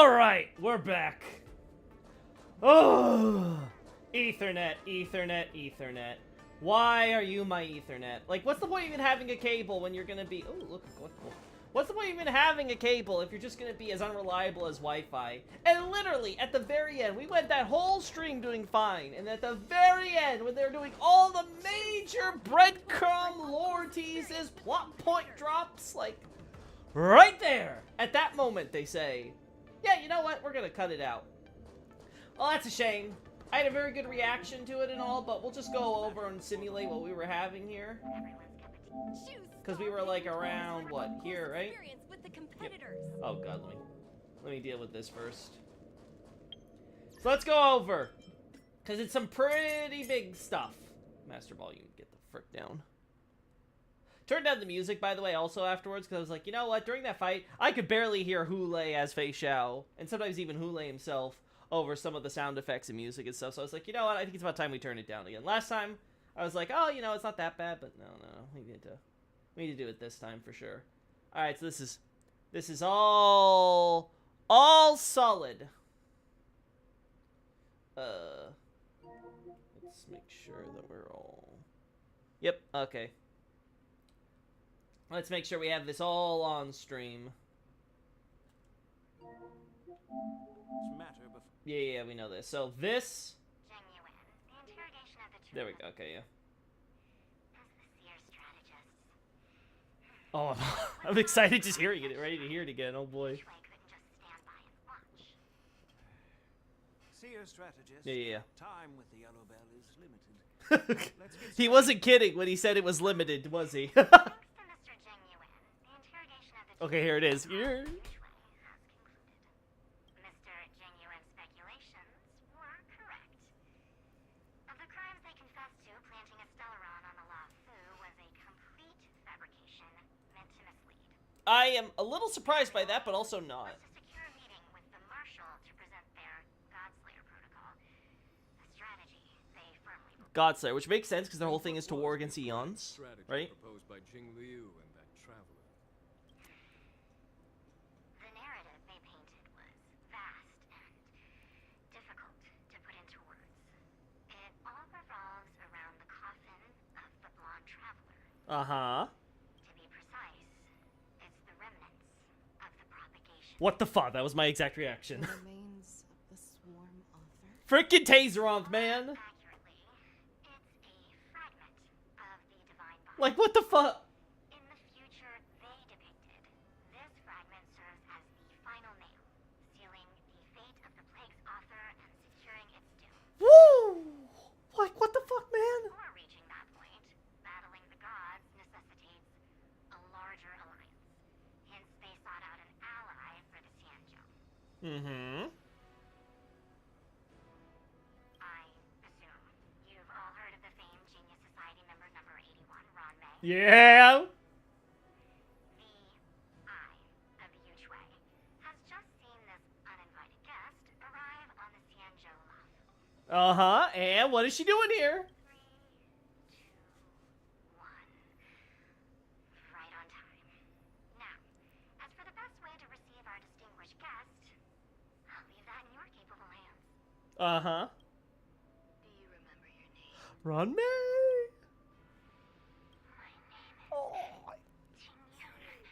Alright, we're back. Oh, Ethernet, Ethernet, Ethernet. Why are you my Ethernet? Like, what's the point of even having a cable when you're gonna be... Oh, look, cool. What's the point of even having a cable if you're just gonna be as unreliable as Wi-Fi? And literally, at the very end, we went that whole stream doing fine. And at the very end, when they're doing all the major breadcrumb lore teases, plot point drops, like... right there! At that moment, they say, yeah, you know what? We're gonna cut it out. Well, that's a shame. I had a very good reaction to it and all, but we'll just go over and simulate what we were having here. Because we were like around, what, here, right? Yep. Oh god, let me deal with this first. So let's go over. Because it's some pretty big stuff. Master volume, get the frick down. Turned down the music, by the way, also afterwards, because I was like, you know what, during that fight, I could barely hear Hule as Fei Xiao, and sometimes even Hule himself, over some of the sound effects and music and stuff, so I was like, you know what, I think it's about time we turn it down again. Last time, I was like, oh, you know, it's not that bad, but no, we need to do it this time for sure. Alright, so this is all solid. Let's make sure that we're all... Yep, okay. Let's make sure we have this all on stream. Yeah, we know this. So this... There we go, okay, yeah. Oh, I'm excited just hearing it, ready to hear it again, oh boy. Yeah. Time with the yellow bell is limited. He wasn't kidding when he said it was limited, was he? Okay, here it is. Here. Mr. Genuine's speculations were correct. Of the crimes they confessed to, planting a Stellaron on the Luofu was a complete fabrication meant to mislead. I am a little surprised by that, but also not. To secure a meeting with the Marshal to present their Godslayer protocol, a strategy they firmly believe. Godslayer, which makes sense because their whole thing is to war against eons, right? Proposed by Jing Liu and that traveler. The narrative they painted was vast and difficult to put into words. It all revolves around the coffin of the blonde traveler. Uh-huh. To be precise, it's the remnants of the propagation. What the fuck? That was my exact reaction. Remains of the swarm author. Frickin' Taseronth, man! Accurately, it's a fragment of the divine body. Like, what the fuck? In the future they depicted, this fragment serves as the final nail, sealing the fate of the plague's author and securing its doom. Woo! Like, what the fuck, man? Before reaching that point, battling the gods necessitates a larger alliance. Hence, they sought out an ally for the Xianzhou. Mm-hmm. I assume you've all heard of the famed Genius Society member number 81, Ron Mei. Yeah! The Eye of the Yuchue has just seen this uninvited guest arrive on the Xianzhou Luofu. Uh-huh, and what is she doing here? 3, 2, 1. Right on time. Now, as for the best way to receive our distinguished guest, I'll leave that in your capable hands. Uh-huh. Do you remember your name? Ron May! My name is Oh. Tingyun.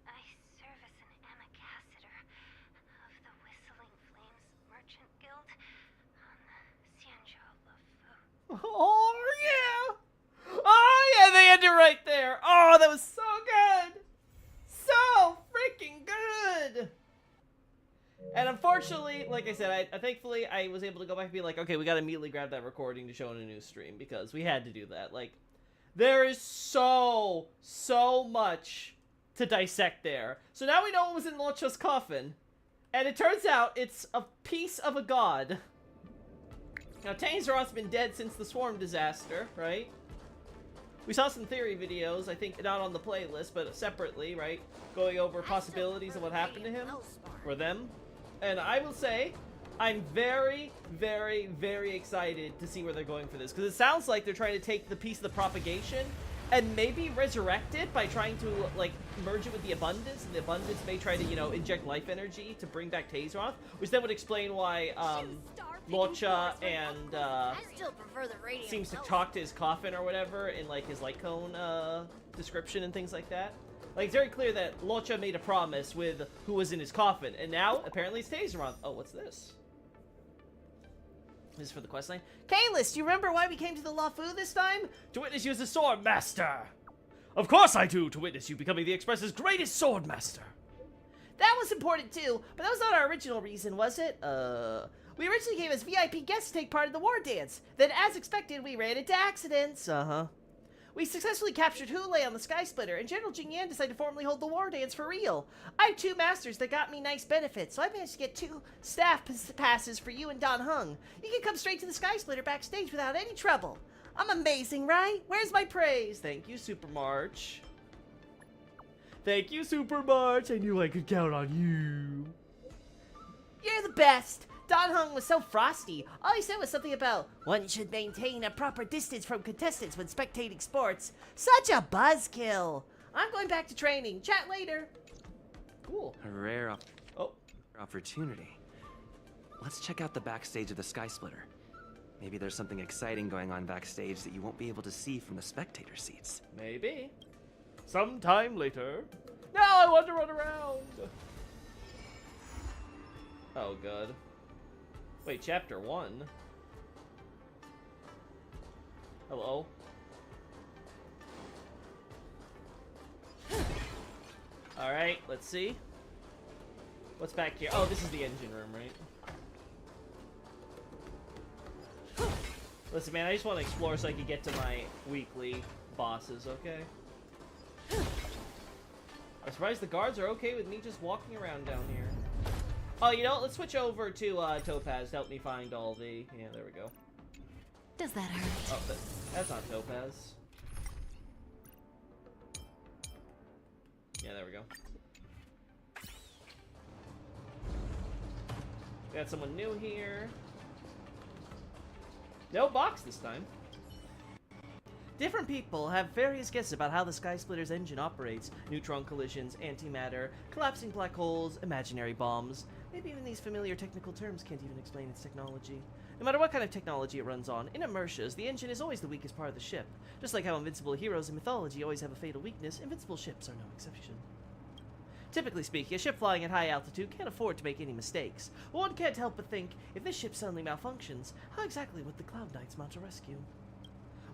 I serve as an ambassador of the Whistling Flames Merchant Guild on the Xianzhou Luofu. Oh, yeah! Oh, yeah, they ended right there. Oh, that was so good! So freaking good! And unfortunately, like I said, thankfully I was able to go back and be like, okay, we gotta immediately grab that recording to show in a new stream, because we had to do that. Like, there is so much to dissect there. So now we know what was in Luocha's coffin. And it turns out it's a piece of a god. Now, Taseronth's been dead since the Swarm disaster, right? We saw some theory videos, I think not on the playlist, but separately, right? Going over possibilities of what happened to him, or them. And I will say, I'm very, very, very excited to see where they're going for this. Because it sounds like they're trying to take the piece of the propagation and maybe resurrect it by trying to, like, merge it with the Abundance, and the Abundance may try to, you know, inject life energy to bring back Tazeroth, which then would explain why, Locha and, I still prefer the radio. seems to talk to his coffin or whatever in, like, his light cone, description and things like that. Like, it's very clear that Locha made a promise with who was in his coffin, and now, apparently, it's Tazeroth. Oh, what's this? This is for the questline. Kalis, do you remember why we came to the Lafu this time? To witness you as a sword master. Of course I do, to witness you becoming the Express's greatest sword master. That was important too, but that was not our original reason, was it? We originally came as VIP guests to take part in the war dance. Then, as expected, we ran into accidents. We successfully captured Hule on the Sky Splitter, and General Jingyan decided to formally hold the war dance for real. I have 2 masters that got me nice benefits, so I managed to get 2 staff passes for you and Dan Heng. You can come straight to the Sky Splitter backstage without any trouble. I'm amazing, right? Where's my praise? Thank you, Super March. Thank you, Super March. I knew I could count on you. You're the best. Dan Heng was so frosty. All he said was something about, one should maintain a proper distance from contestants when spectating sports. Such a buzzkill. I'm going back to training. Chat later. Cool. A rare Oh. opportunity. Let's check out the backstage of the Sky Splitter. Maybe there's something exciting going on backstage that you won't be able to see from the spectator seats. Maybe. Sometime later. Now I want to run around. Oh, God. Wait, chapter 1? Hello? Alright, let's see. What's back here? Oh, this is the engine room, right? Listen, man, I just want to explore so I can get to my weekly bosses, okay? I'm surprised the guards are okay with me just walking around down here. Oh, you know what? Let's switch over to Topaz to help me find all the... Yeah, there we go. Does that hurt? Oh, that's not Topaz. Yeah, there we go. We got someone new here. No box this time. Different people have various guesses about how the Sky Splitter's engine operates. Neutron collisions, antimatter, collapsing black holes, imaginary bombs. Maybe even these familiar technical terms can't even explain its technology. No matter what kind of technology it runs on, in Inertia's, the engine is always the weakest part of the ship. Just like how invincible heroes in mythology always have a fatal weakness, invincible ships are no exception. Typically speaking, a ship flying at high altitude can't afford to make any mistakes. But one can't help but think, if this ship suddenly malfunctions, how exactly would the Cloud Knights mount a rescue?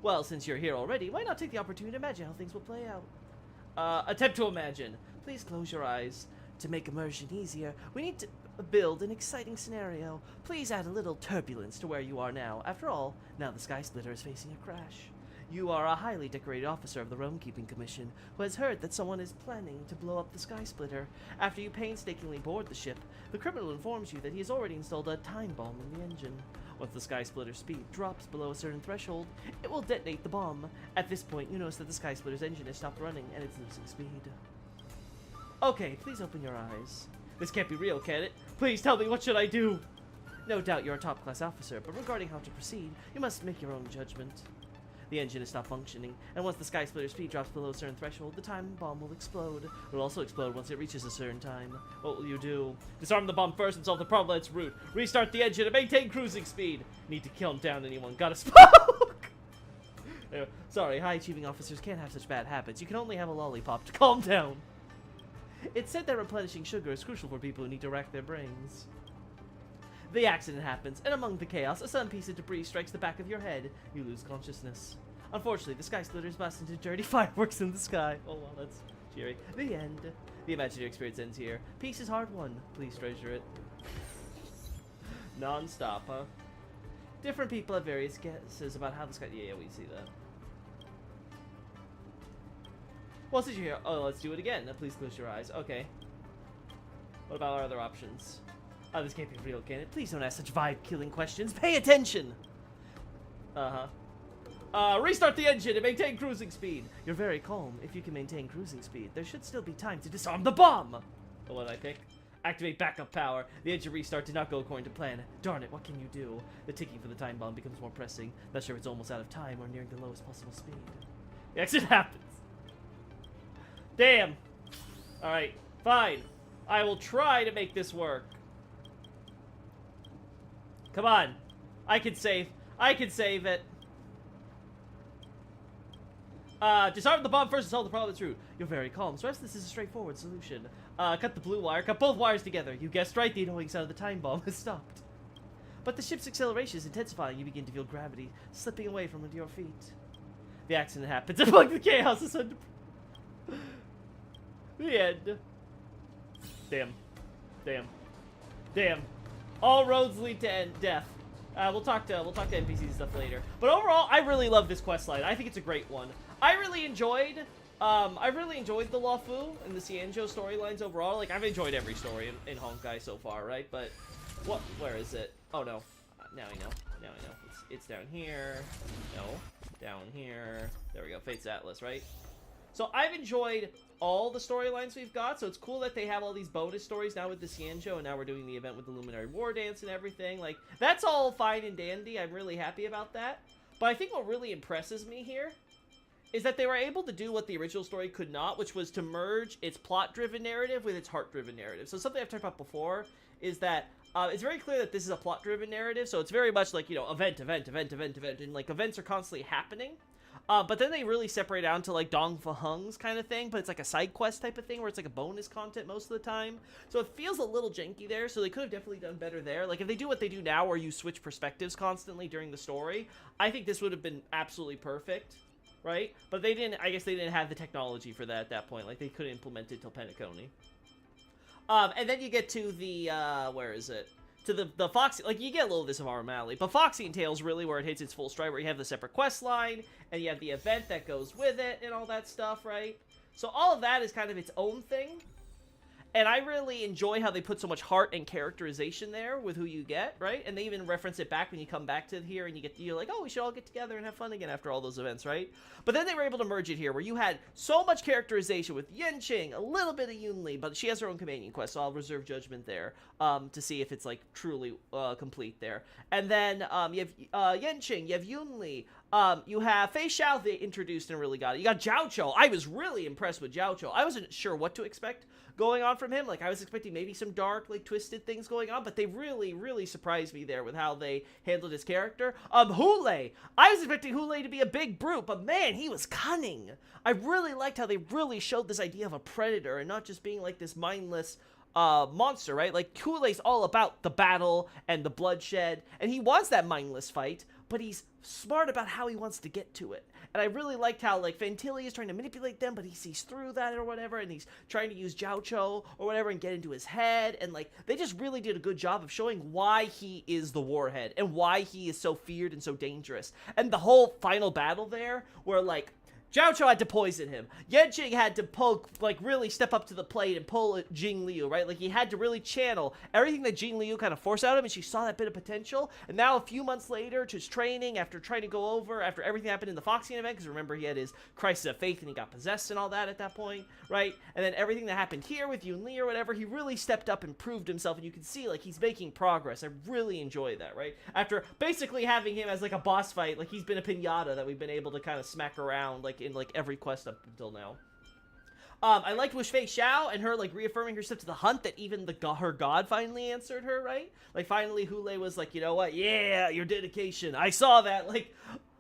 Well, since you're here already, why not take the opportunity to imagine how things will play out? Attempt to imagine. Please close your eyes. To make immersion easier, we need to build an exciting scenario. Please add a little turbulence to where you are now. After all, now the Sky Splitter is facing a crash. You are a highly decorated officer of the Realm-Keeping Commission who has heard that someone is planning to blow up the Sky Splitter. After you painstakingly board the ship, the criminal informs you that he has already installed a time bomb in the engine. Once the Sky Splitter's speed drops below a certain threshold, it will detonate the bomb. At this point, you notice that the Sky Splitter's engine has stopped running and it's losing speed. Okay, please open your eyes. This can't be real, can it? Please tell me, what should I do? No doubt you're a top-class officer, but regarding how to proceed, you must make your own judgment. The engine is not functioning, and once the Sky Splitter's speed drops below a certain threshold, the time bomb will explode. It will also explode once it reaches a certain time. What will you do? Disarm the bomb first and solve the problem at its root. Restart the engine and maintain cruising speed. Need to calm down, anyone. Gotta smoke! Sorry, high-achieving officers can't have such bad habits. You can only have a lollipop to calm down. It's said that replenishing sugar is crucial for people who need to rack their brains. The accident happens, and among the chaos, a sudden piece of debris strikes the back of your head. You lose consciousness. Unfortunately, the Sky Splitter is busted into dirty fireworks in the sky. Oh, well, that's cheery. The end. The imaginary experience ends here. Peace is hard won. Please treasure it. Non-stop, huh? Different people have various guesses about how the Sky... Yeah, we see that. What did you hear? Oh, let's do it again. Now, please close your eyes. Okay. What about our other options? Oh, this can't be real, can it? Please don't ask such vibe-killing questions. Pay attention! Restart the engine and maintain cruising speed. You're very calm. If you can maintain cruising speed, there should still be time to disarm the bomb! Oh, what did I pick? Activate backup power. The engine restart did not go according to plan. Darn it, what can you do? The ticking for the time bomb becomes more pressing. Not sure if it's almost out of time or nearing the lowest possible speed. The accident happens. Damn. Alright, fine. I will try to make this work. Come on. I can save. I can save it. Disarm the bomb first and solve the problem at its root. You're very calm. So this is a straightforward solution. Cut the blue wire. Cut both wires together. You guessed right, the annoying sound of the time bomb has stopped. But the ship's acceleration is intensifying. You begin to feel gravity slipping away from under your feet. The accident happens. Among the chaos is under... The end. Damn. Damn. Damn. All roads lead to death. We'll talk to NPCs and stuff later. But overall, I really love this quest line. I think it's a great one. I really enjoyed the Luofu and the Xianzhou storylines overall. Like, I've enjoyed every story in Honkai so far, right? But where is it? Oh no. Now I know. Now I know. It's down here. No. Down here. There we go. Fate's Atlas, right? So I've enjoyed all the storylines we've got, so it's cool that they have all these bonus stories now with the Xianzhou, and now we're doing the event with the Luminary War Dance and everything. Like, that's all fine and dandy. I'm really happy about that. But I think what really impresses me here is that they were able to do what the original story could not, which was to merge its plot-driven narrative with its heart-driven narrative. So something I've talked about before is that it's very clear that this is a plot-driven narrative, so it's very much like, you know, event, and, like, events are constantly happening. But then they really separate out into, like, Dong Faheng's kind of thing, but it's like a side quest type of thing where it's like a bonus content most of the time. So it feels a little janky there, so they could have definitely done better there. Like, if they do what they do now where you switch perspectives constantly during the story, I think this would have been absolutely perfect, right? But they didn't, I guess they didn't have the technology for that at that point. Like, they couldn't implement it till Penacony. And then you get to the, where is it? To the Foxy, like, you get a little of this of Arm Alley, but Foxy and Tails really where it hits its full stride, where you have the separate quest line, and you have the event that goes with it, and all that stuff, right? So all of that is kind of its own thing, and I really enjoy how they put so much heart and characterization there with who you get, right? And they even reference it back when you come back to here, and you're like, oh, we should all get together and have fun again after all those events, right? But then they were able to merge it here, where you had so much characterization with Yanqing, a little bit of Yunli, but she has her own companion quest, so I'll reserve judgment there, to see if it's, like, truly complete there. And then you have Yanqing, you have Yunli, you have Fei Xiao they introduced and really got it. You got Zhao Chou. I was really impressed with Zhao Chou. I wasn't sure what to expect going on from him. Like, I was expecting maybe some dark, like, twisted things going on, but they really, really surprised me there with how they handled his character. Hule. I was expecting Hule to be a big brute, but man, he was cunning. I really liked how they really showed this idea of a predator and not just being, like, this mindless monster, right? Like, Hule's all about the battle and the bloodshed, and he wants that mindless fight, but he's smart about how he wants to get to it. And I really liked how, like, Fantilli is trying to manipulate them, but he sees through that or whatever, and he's trying to use Zhao Chou or whatever and get into his head, and, like, they just really did a good job of showing why he is the warhead and why he is so feared and so dangerous. And the whole final battle there, where, like, Zhao Chou had to poison him. Yanqing had to poke, like, really step up to the plate and pull Jing Liu, right? Like, he had to really channel everything that Jing Liu kind of forced out of him, and she saw that bit of potential. And now, a few months later, to his training, after trying to go over, after everything happened in the Foxian event, because remember, he had his crisis of faith and he got possessed and all that at that point, right? And then everything that happened here with Yun Li or whatever, he really stepped up and proved himself, and you can see, like, he's making progress. I really enjoy that, right? After basically having him as, like, a boss fight, like, he's been a pinata that we've been able to kind of smack around, like, in, like, every quest up until now. I liked with Fei Xiao and her, like, reaffirming herself to the hunt, that even her god finally answered her, right? Like, finally Hule was like, you know what, yeah, your dedication, I saw that. Like,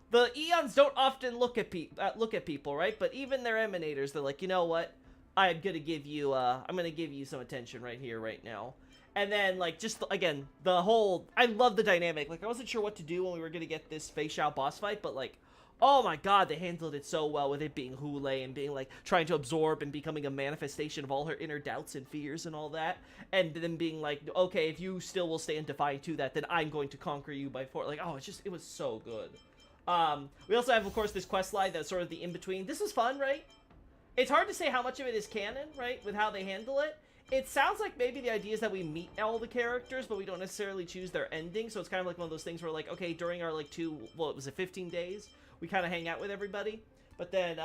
the Eons don't often look at people, right? But even their emanators, they're like, you know what, I'm gonna give you some attention right here, right now. And then, like, just, again, the whole, I love the dynamic. Like, I wasn't sure what to do when we were gonna get this Fei Xiao boss fight, but, like, oh my god, they handled it so well with it being Hule and being, like, trying to absorb and becoming a manifestation of all her inner doubts and fears and all that. And then being like, okay, if you still will stand defiant to that, then I'm going to conquer you by force. Like, oh, it was so good. We also have, of course, this quest line that's sort of the in-between. This is fun, right? It's hard to say how much of it is canon, right, with how they handle it. It sounds like maybe the idea is that we meet all the characters, but we don't necessarily choose their ending. So it's kind of like one of those things where, like, okay, during our, like, 15 days, we kind of hang out with everybody. But then,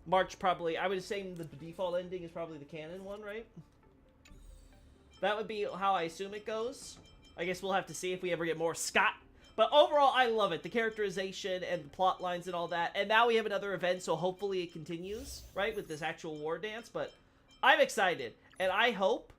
March probably, I would say the default ending is probably the canon one, right? That would be how I assume it goes. I guess we'll have to see if we ever get more Scott But overall, I love it. The characterization and the plot lines and all that. And now we have another event, so hopefully it continues, right, with this actual war dance. But I'm excited. And I hope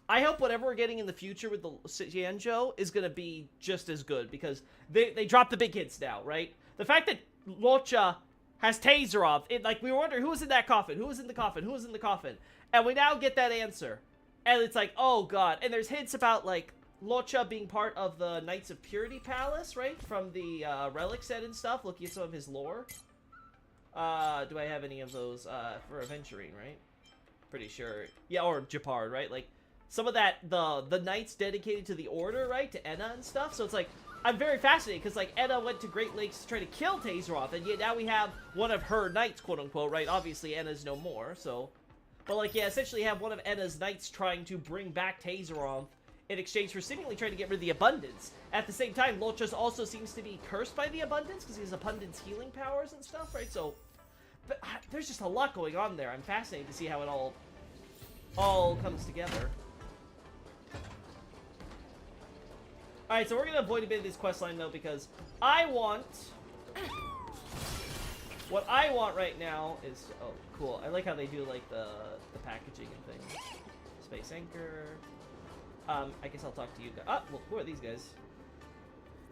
whatever we're getting in the future with the Xianzhou is going to be just as good. Because they dropped the big hits now, right? The fact that Luocha has Taserov, like, we were wondering who was in that coffin, who was in the coffin, who was in the coffin. And we now get that answer. And it's like, oh god. And there's hints about, like, Luocha being part of the Knights of Purity Palace, right? From the relic set and stuff, looking at some of his lore. Do I have any of those for Aventurine, right? Pretty sure. Yeah, or Japard, right? Like, some of that, the knights dedicated to the Order, right? To Enna and stuff. So it's like, I'm very fascinated, because, like, Enna went to great lengths to try to kill Taserov, and yet now we have one of her knights, quote-unquote, right? Obviously, Enna's no more, so... But, like, yeah, essentially have one of Enna's knights trying to bring back Taserov in exchange for seemingly trying to get rid of the Abundance. At the same time, Luocha also seems to be cursed by the Abundance, because he has Abundance healing powers and stuff, right? So, but, there's just a lot going on there. I'm fascinated to see how it all comes together. Alright, so we're going to avoid a bit of this questline, though, because I want... What I want right now is... Oh, cool. I like how they do, like, the packaging and things. Space Anchor... I guess I'll talk to you guys. Ah, well, who are these guys?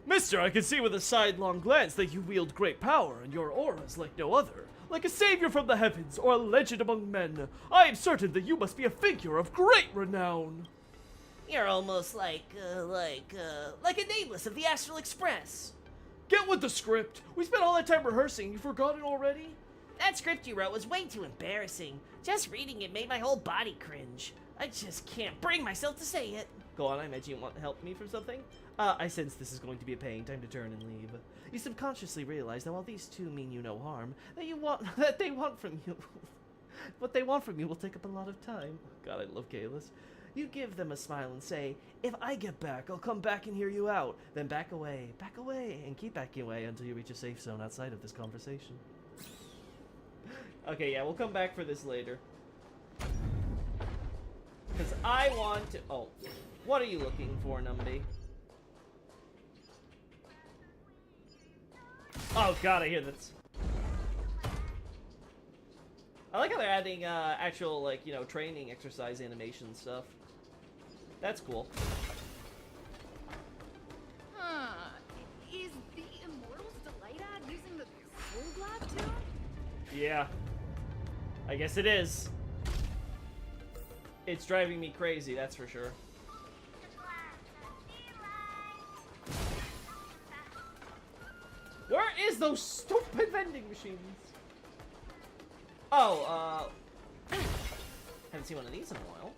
Mister, I can see with a sidelong glance that you wield great power, and your aura is like no other. Like a savior from the heavens, or a legend among men. I am certain that you must be a figure of great renown. You're almost like a nameless of the Astral Express. Get with the script. We spent all that time rehearsing. You forgot it already? That script you wrote was way too embarrassing. Just reading it made my whole body cringe. I just can't bring myself to say it. Go on, I imagine you want to help me from something? I sense this is going to be a pain. Time to turn and leave. You subconsciously realize that while these two mean you no harm, that they want from you... what they want from you will take up a lot of time. God, I love Kalis. You give them a smile and say, if I get back, I'll come back and hear you out. Then back away, and keep backing away until you reach a safe zone outside of this conversation. Okay, yeah, we'll come back for this later. Because I want to... Oh, what are you looking for, Numby? Oh god, I hear this. I like how they're adding actual, like, you know, training exercise animation stuff. That's cool. Is the Immortals Delight ad using the Soul Glad too? Yeah. I guess it is. It's driving me crazy, that's for sure. Where is those stupid vending machines? Oh, haven't seen one of these in a while.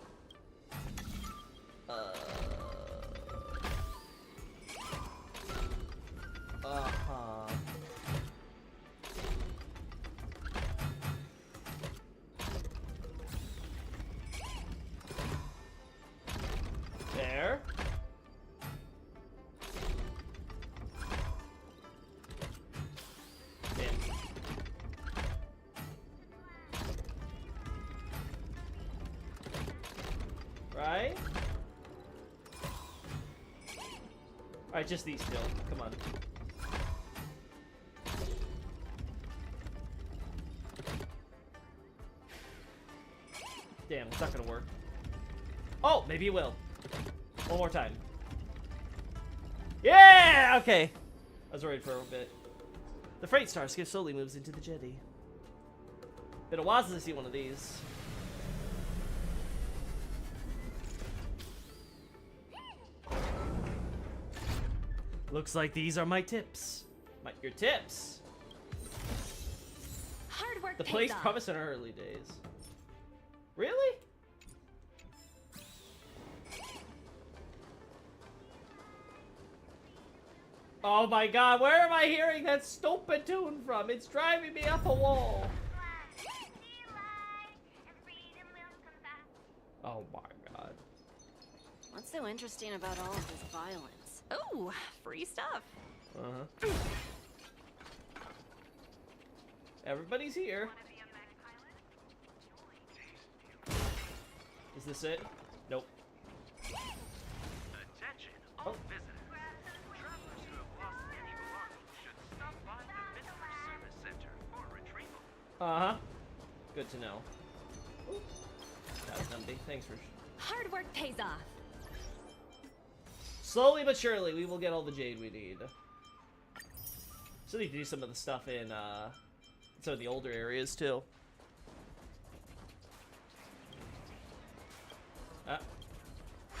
There. Damn. Right? Alright, just these two. Come on. Damn, it's not gonna work. Oh, maybe it will. One more time. Yeah! Okay. I was worried for a bit. The freight star skiff slowly moves into the jetty. Been a while since I see one of these. Looks like these are my tips. Your tips? Hard work The pays place off. promised in our early days. Really? Oh my god, where am I hearing that stupid tune from? It's driving me up a wall. Oh my god. What's so interesting about all of this violence? Oh, free stuff. Uh-huh. Everybody's here. Is this it? Nope. Attention, all visitors. Uh-huh. Good to know. That was empty. Thanks for... Hard work pays off. Slowly but surely, we will get all the jade we need. Still need to do some of the stuff in, some of the older areas, too.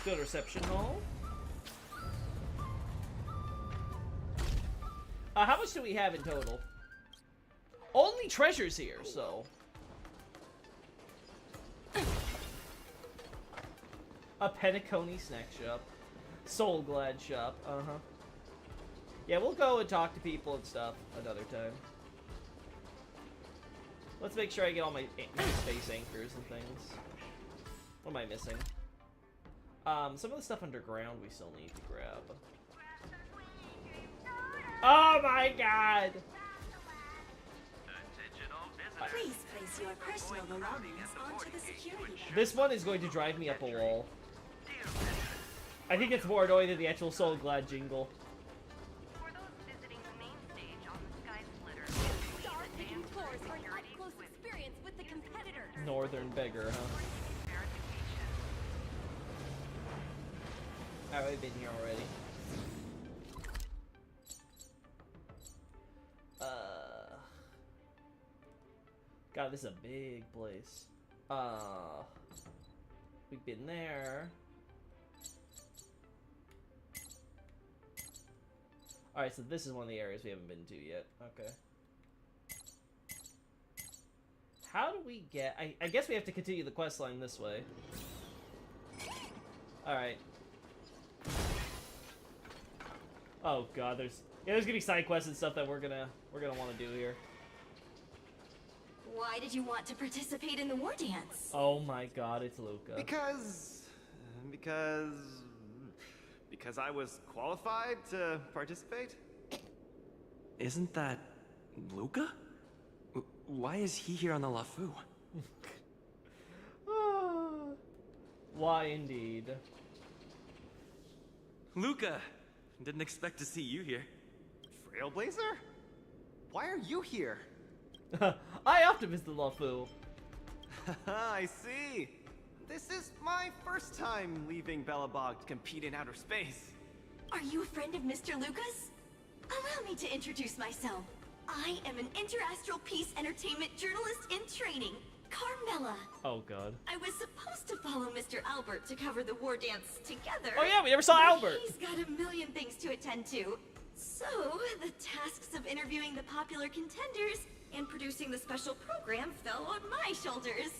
Good reception hall. How much do we have in total? Only treasures here, so... A Penacony snack shop. Soul Glad shop, uh-huh. Yeah, we'll go and talk to people and stuff another time. Let's make sure I get all my space anchors and things. What am I missing? Some of the stuff underground we still need to grab. Oh my god! Please place your personal belongings onto the security belt. This one is going to drive me up a wall. I think it's more annoying than the actual Soul Glad jingle. For those visiting the main stage on the Sky Splitter, Star-picking tours for an up-close experience with the competitor. Northern beggar, huh? Oh, I've been here already. God, this is a big place. We've been there. Alright, so this is one of the areas we haven't been to yet. Okay. How do we get... I guess we have to continue the quest line this way. Alright. Oh god, there's gonna be side quests and stuff that we're gonna want to do here. Why did you want to participate in the war dance? Oh my god, it's Luca. Because I was qualified to participate? Isn't that Luca? Why is he here on the LeFou? Why indeed? Luca! Didn't expect to see you here. Trailblazer? Why are you here? I often visit the LeFou. I see. This is my first time leaving Belobog to compete in outer space. Are you a friend of Mr. Lucas? Allow me to introduce myself. I am an interastral peace entertainment journalist in training, Carmela. Oh god. I was supposed to follow Mr. Albert to cover the war dance together. Oh yeah, we never saw but Albert. He's got a million things to attend to. So, the tasks of interviewing the popular contenders and producing the special program fell on my shoulders.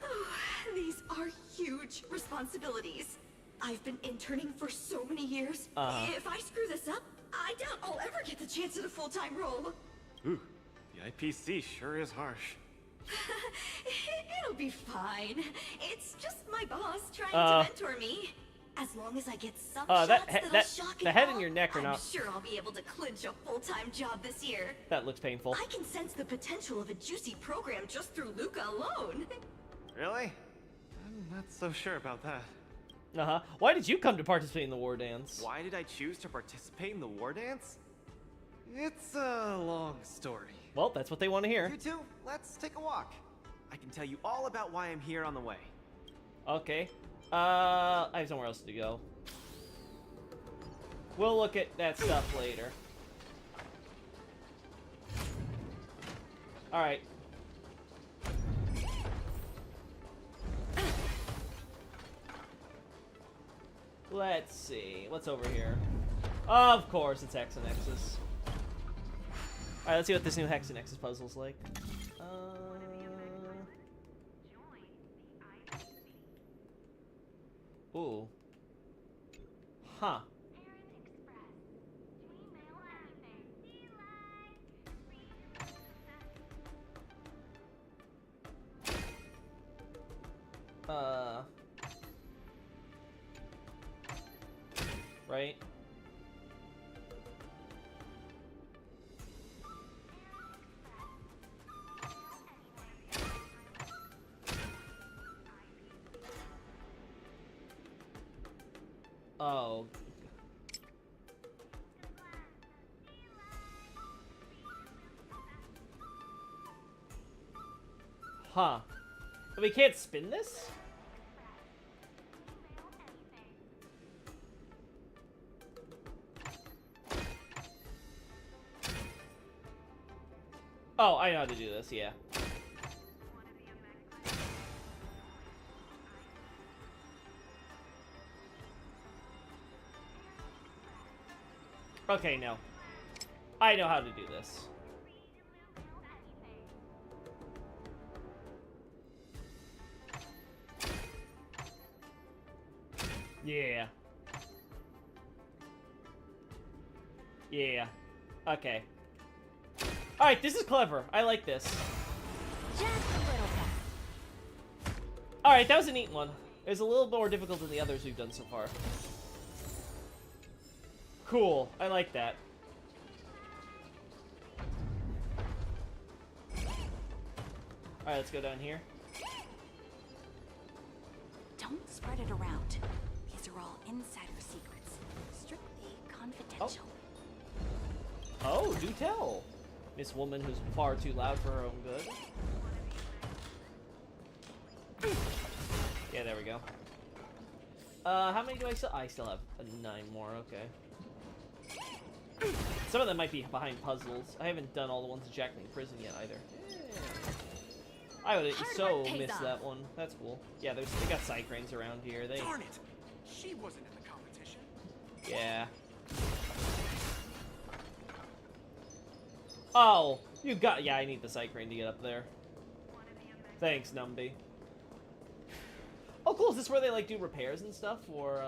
Oh, these are huge responsibilities. I've been interning for so many years. If I screw this up, I doubt I'll ever get the chance at a full-time role. Ooh, the IPC sure is harsh. It'll be fine. It's just my boss trying to mentor me. As long as I get some shots that'll shock the and head awe, and your neck are not... I'm sure I'll be able to clinch a full-time job this year. That looks painful. I can sense the potential of a juicy program just through Luca alone. Really? I'm not so sure about that. Uh-huh. Why did you come to participate in the war dance? Why did I choose to participate in the war dance? It's a long story. Well, that's what they want to hear. You two, let's take a walk. I can tell you all about why I'm here on the way. Okay. I have somewhere else to go. We'll look at that stuff later. Alright. Let's see. What's over here? Of course, it's Hexanexus. Alright, let's see what this new Hexanexus puzzle's like. Ooh. Huh. Right? Oh. Huh. But we can't spin this? Oh, I know how to do this, yeah. Okay, no. I know how to do this. Yeah. Yeah. Okay. Alright, this is clever. I like this. Just a little bit. Alright, that was a neat one. It was a little more difficult than the others we've done so far. Cool. I like that. Alright, let's go down here. Don't spread it around. These are all insider secrets. Strictly confidential. Oh, do tell. Miss Woman who's far too loud for her own good. Yeah, there we go. How many do I still? I still have 9 more, okay. Some of them might be behind puzzles. I haven't done all the ones in Jacqueline Prison yet either. I would so miss that one. That's cool. Yeah, they got Cycranes around here. Darn it! She wasn't in the competition. Yeah. Oh, you got. Yeah, I need the Cycrane to get up there. Thanks, Numby. Oh, cool. Is this where they like do repairs and stuff for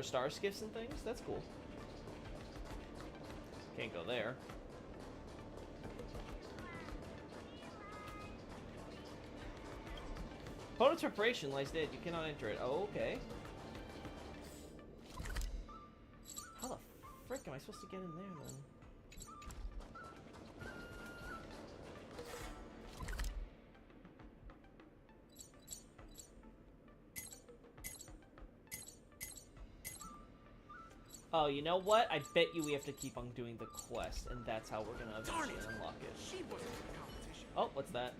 star skiffs and things? That's cool. Can't go there. Opponent's preparation lies dead. You cannot enter it. Oh, okay. How the frick am I supposed to get in there then? Oh, you know what? I bet you we have to keep on doing the quest, and that's how we're gonna eventually unlock it. She wasn't in the competition. Oh, what's that?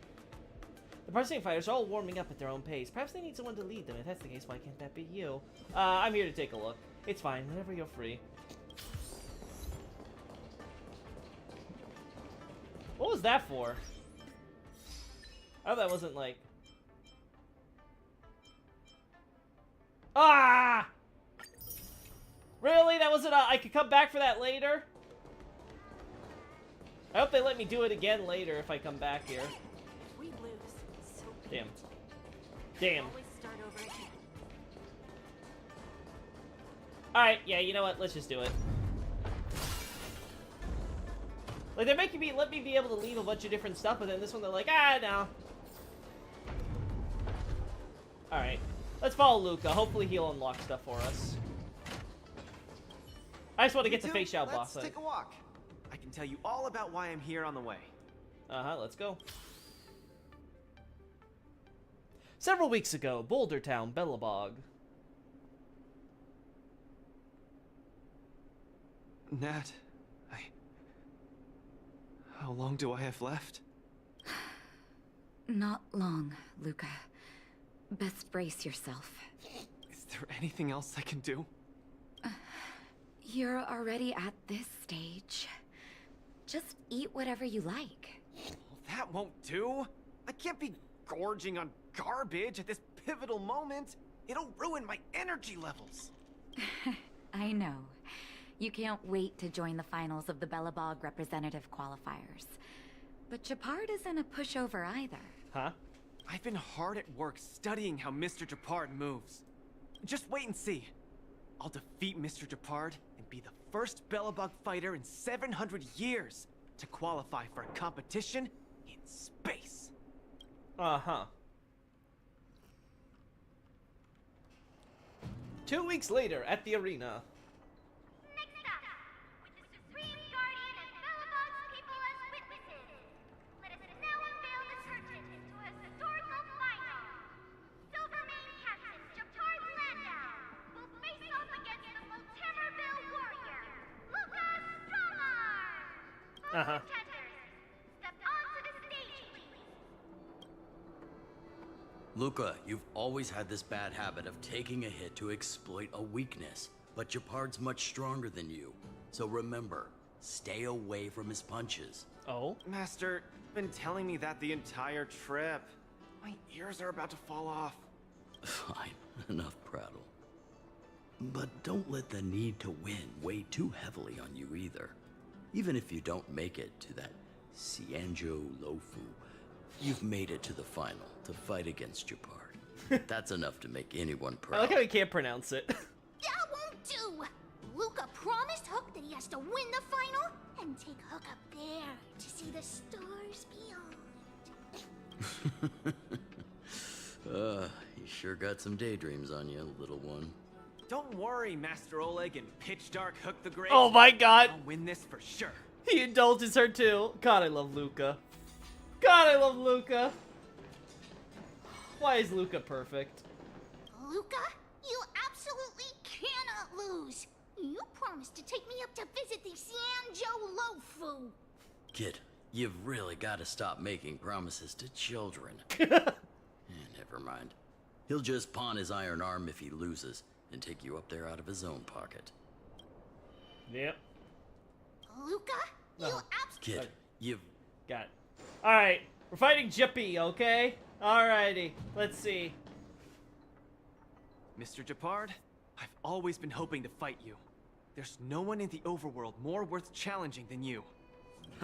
The participating fighters are all warming up at their own pace. Perhaps they need someone to lead them. If that's the case, why can't that be you? I'm here to take a look. It's fine, whenever you're free. What was that for? Oh, that wasn't like... Ah! Really? That wasn't I could come back for that later? I hope they let me do it again later if I come back here. If we lose, so be Damn. it. Damn. Always start over again. Alright, yeah, you know what? Let's just do it. Like, they're making me, let me be able to leave a bunch of different stuff, but then this one they're like, ah, no. Alright. Let's follow Luca. Hopefully he'll unlock stuff for us. I just want to get to Face Shao boss. Let's take a walk. I can tell you all about why I'm here on the way. Uh-huh, let's go. Several weeks ago, Boulder Town, Belobog. Nat, how long do I have left? Not long, Luca. Best brace yourself. Is there anything else I can do? You're already at this stage. Just eat whatever you like. Well, that won't do. I can't be gorging on garbage at this pivotal moment. It'll ruin my energy levels. I know. You can't wait to join the finals of the Belobog representative qualifiers. But Japard isn't a pushover either. Huh? I've been hard at work studying how Mr. Japard moves. Just wait and see. I'll defeat Mr. Japard and be the first Belobog fighter in 700 years to qualify for a competition in space. Uh-huh. 2 weeks later, at the arena. Next up, with the Supreme Guardian and Belobog's people as witnesses, let us now unveil the curtain into a historical final. Silvermane Captain Japard Landau will face off against the Volterreville warrior, Lucas Stromar. Uh-huh. Contenders, step onto the stage, please. Luca, you've always had this bad habit of taking a hit to exploit a weakness, but Gepard's much stronger than you. So remember, stay away from his punches. Oh? Master, you've been telling me that the entire trip. My ears are about to fall off. Fine, enough prattle. But don't let the need to win weigh too heavily on you either. Even if you don't make it to that Xianzhou Luofu, you've made it to the final to fight against Gepard. That's enough to make anyone I proud. like how he can't pronounce it. That won't do! Luca promised Hook that he has to win the final and take Hook up there to see the stars beyond. You sure got some daydreams on you, little one. Don't worry, Master Oleg and Pitch Dark Hook the Great. Oh my god! I'll win this for sure. He indulges her too. God, I love Luca. God, I love Luca. Why is Luca perfect? Luca, you absolutely cannot lose. You promised to take me up to visit the Xianzhou Luofu. Kid, you've really got to stop making promises to children. Never mind. He'll just pawn his iron arm if he loses and take you up there out of his own pocket. Yep. Luca, you absolutely... Kid, you've... Got it. Alright, we're fighting Jippy, okay? Alrighty, let's see. Mr. Gepard, I've always been hoping to fight you. There's no one in the overworld more worth challenging than you.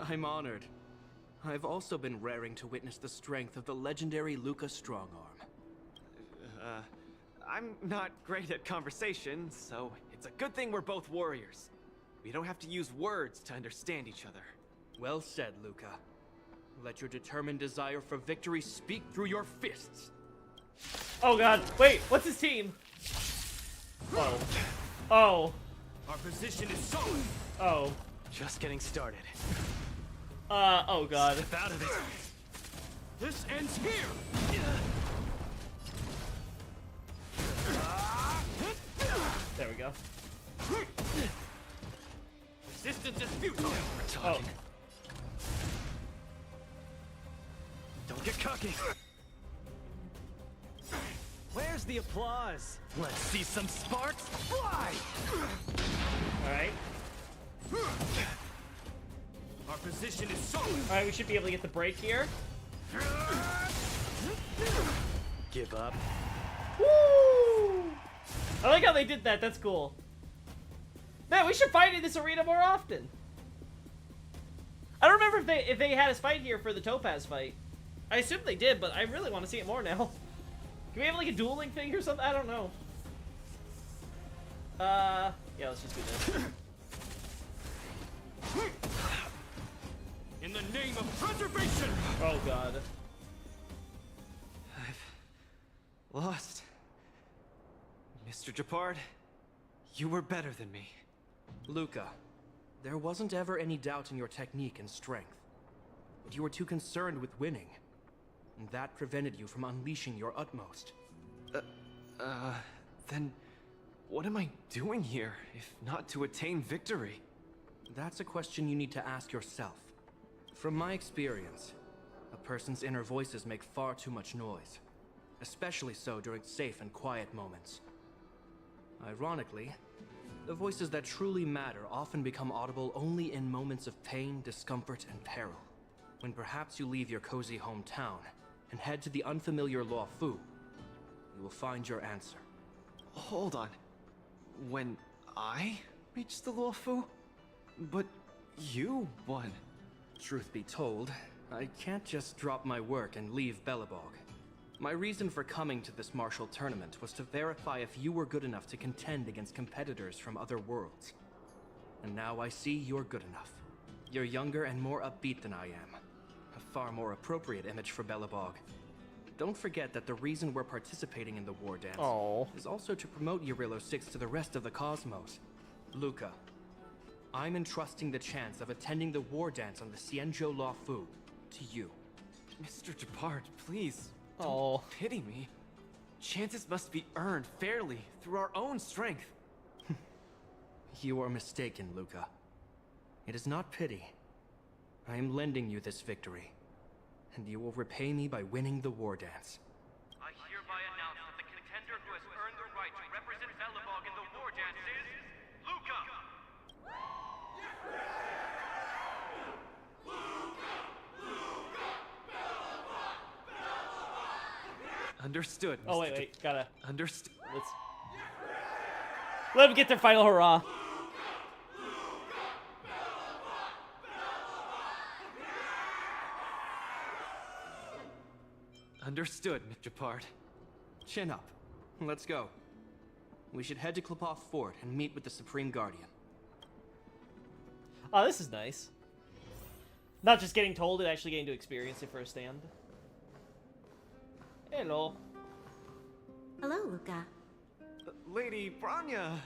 I'm honored. I've also been raring to witness the strength of the legendary Luca Strongarm. I'm not great at conversation, so it's a good thing we're both warriors. We don't have to use words to understand each other. Well said, Luca. Let your determined desire for victory speak through your fists. Oh god, wait, what's his team? Oh. Oh. Our position is solid. Oh. Just getting started. Oh god. Step out of it. This ends here. There we go. Resistance is futile. Oh. Don't get cocky. Where's the applause? Let's see some sparks fly! Alright. Our position is solid. Alright, we should be able to get the break here. Give up. Woo! I like how they did that, that's cool. Man, we should fight in this arena more often. I don't remember if they had us fight here for the Topaz fight. I assume they did, but I really want to see it more now. Can we have like a dueling thing or something? I don't know. Yeah, let's just do this. In the name of preservation! Oh god. I've lost. Mr. Gepard, you were better than me. Luca, there wasn't ever any doubt in your technique and strength. But you were too concerned with winning. And that prevented you from unleashing your utmost. Then what am I doing here, if not to attain victory? That's a question you need to ask yourself. From my experience, a person's inner voices make far too much noise. Especially so during safe and quiet moments. Ironically, the voices that truly matter often become audible only in moments of pain, discomfort, and peril. When perhaps you leave your cozy hometown and head to the unfamiliar Luofu, you will find your answer. Hold on. When I reached the Luofu? But you won. Truth be told, I can't just drop my work and leave Belobog. My reason for coming to this martial tournament was to verify if you were good enough to contend against competitors from other worlds. And now I see you're good enough. You're younger and more upbeat than I am. A far more appropriate image for Belobog. Don't forget that the reason we're participating in the war dance is also to promote Eurilo 6 to the rest of the cosmos. Luca, I'm entrusting the chance of attending the war dance on the Xianzhou Luofu to you. Mr. Gepard, please, don't pity me. Chances must be earned fairly through our own strength. You are mistaken, Luca. It is not pity. I am lending you this victory, and you will repay me by winning the war dance. I Understood. Oh, Mr. wait, gotta... Understood. Let's... Let them get their final hurrah. Understood, Mr. Japard. Chin up. Let's go. We should head to Klepoth Fort and meet with the Supreme Guardian. Oh, this is nice. Not just getting told it, actually getting to experience it firsthand. Hello. Hello, Luca. Lady Bronya.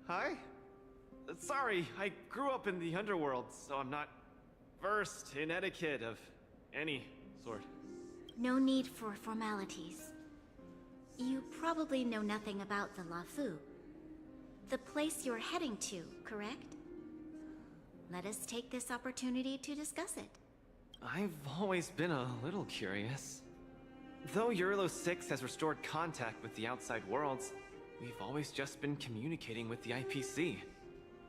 Hi? Sorry, I grew up in the underworld, so I'm not versed in etiquette of any sort. No need for formalities. You probably know nothing about the Luofu. The place you're heading to, correct? Let us take this opportunity to discuss it. I've always been a little curious. Though Eurilo 6 has restored contact with the outside worlds, we've always just been communicating with the IPC.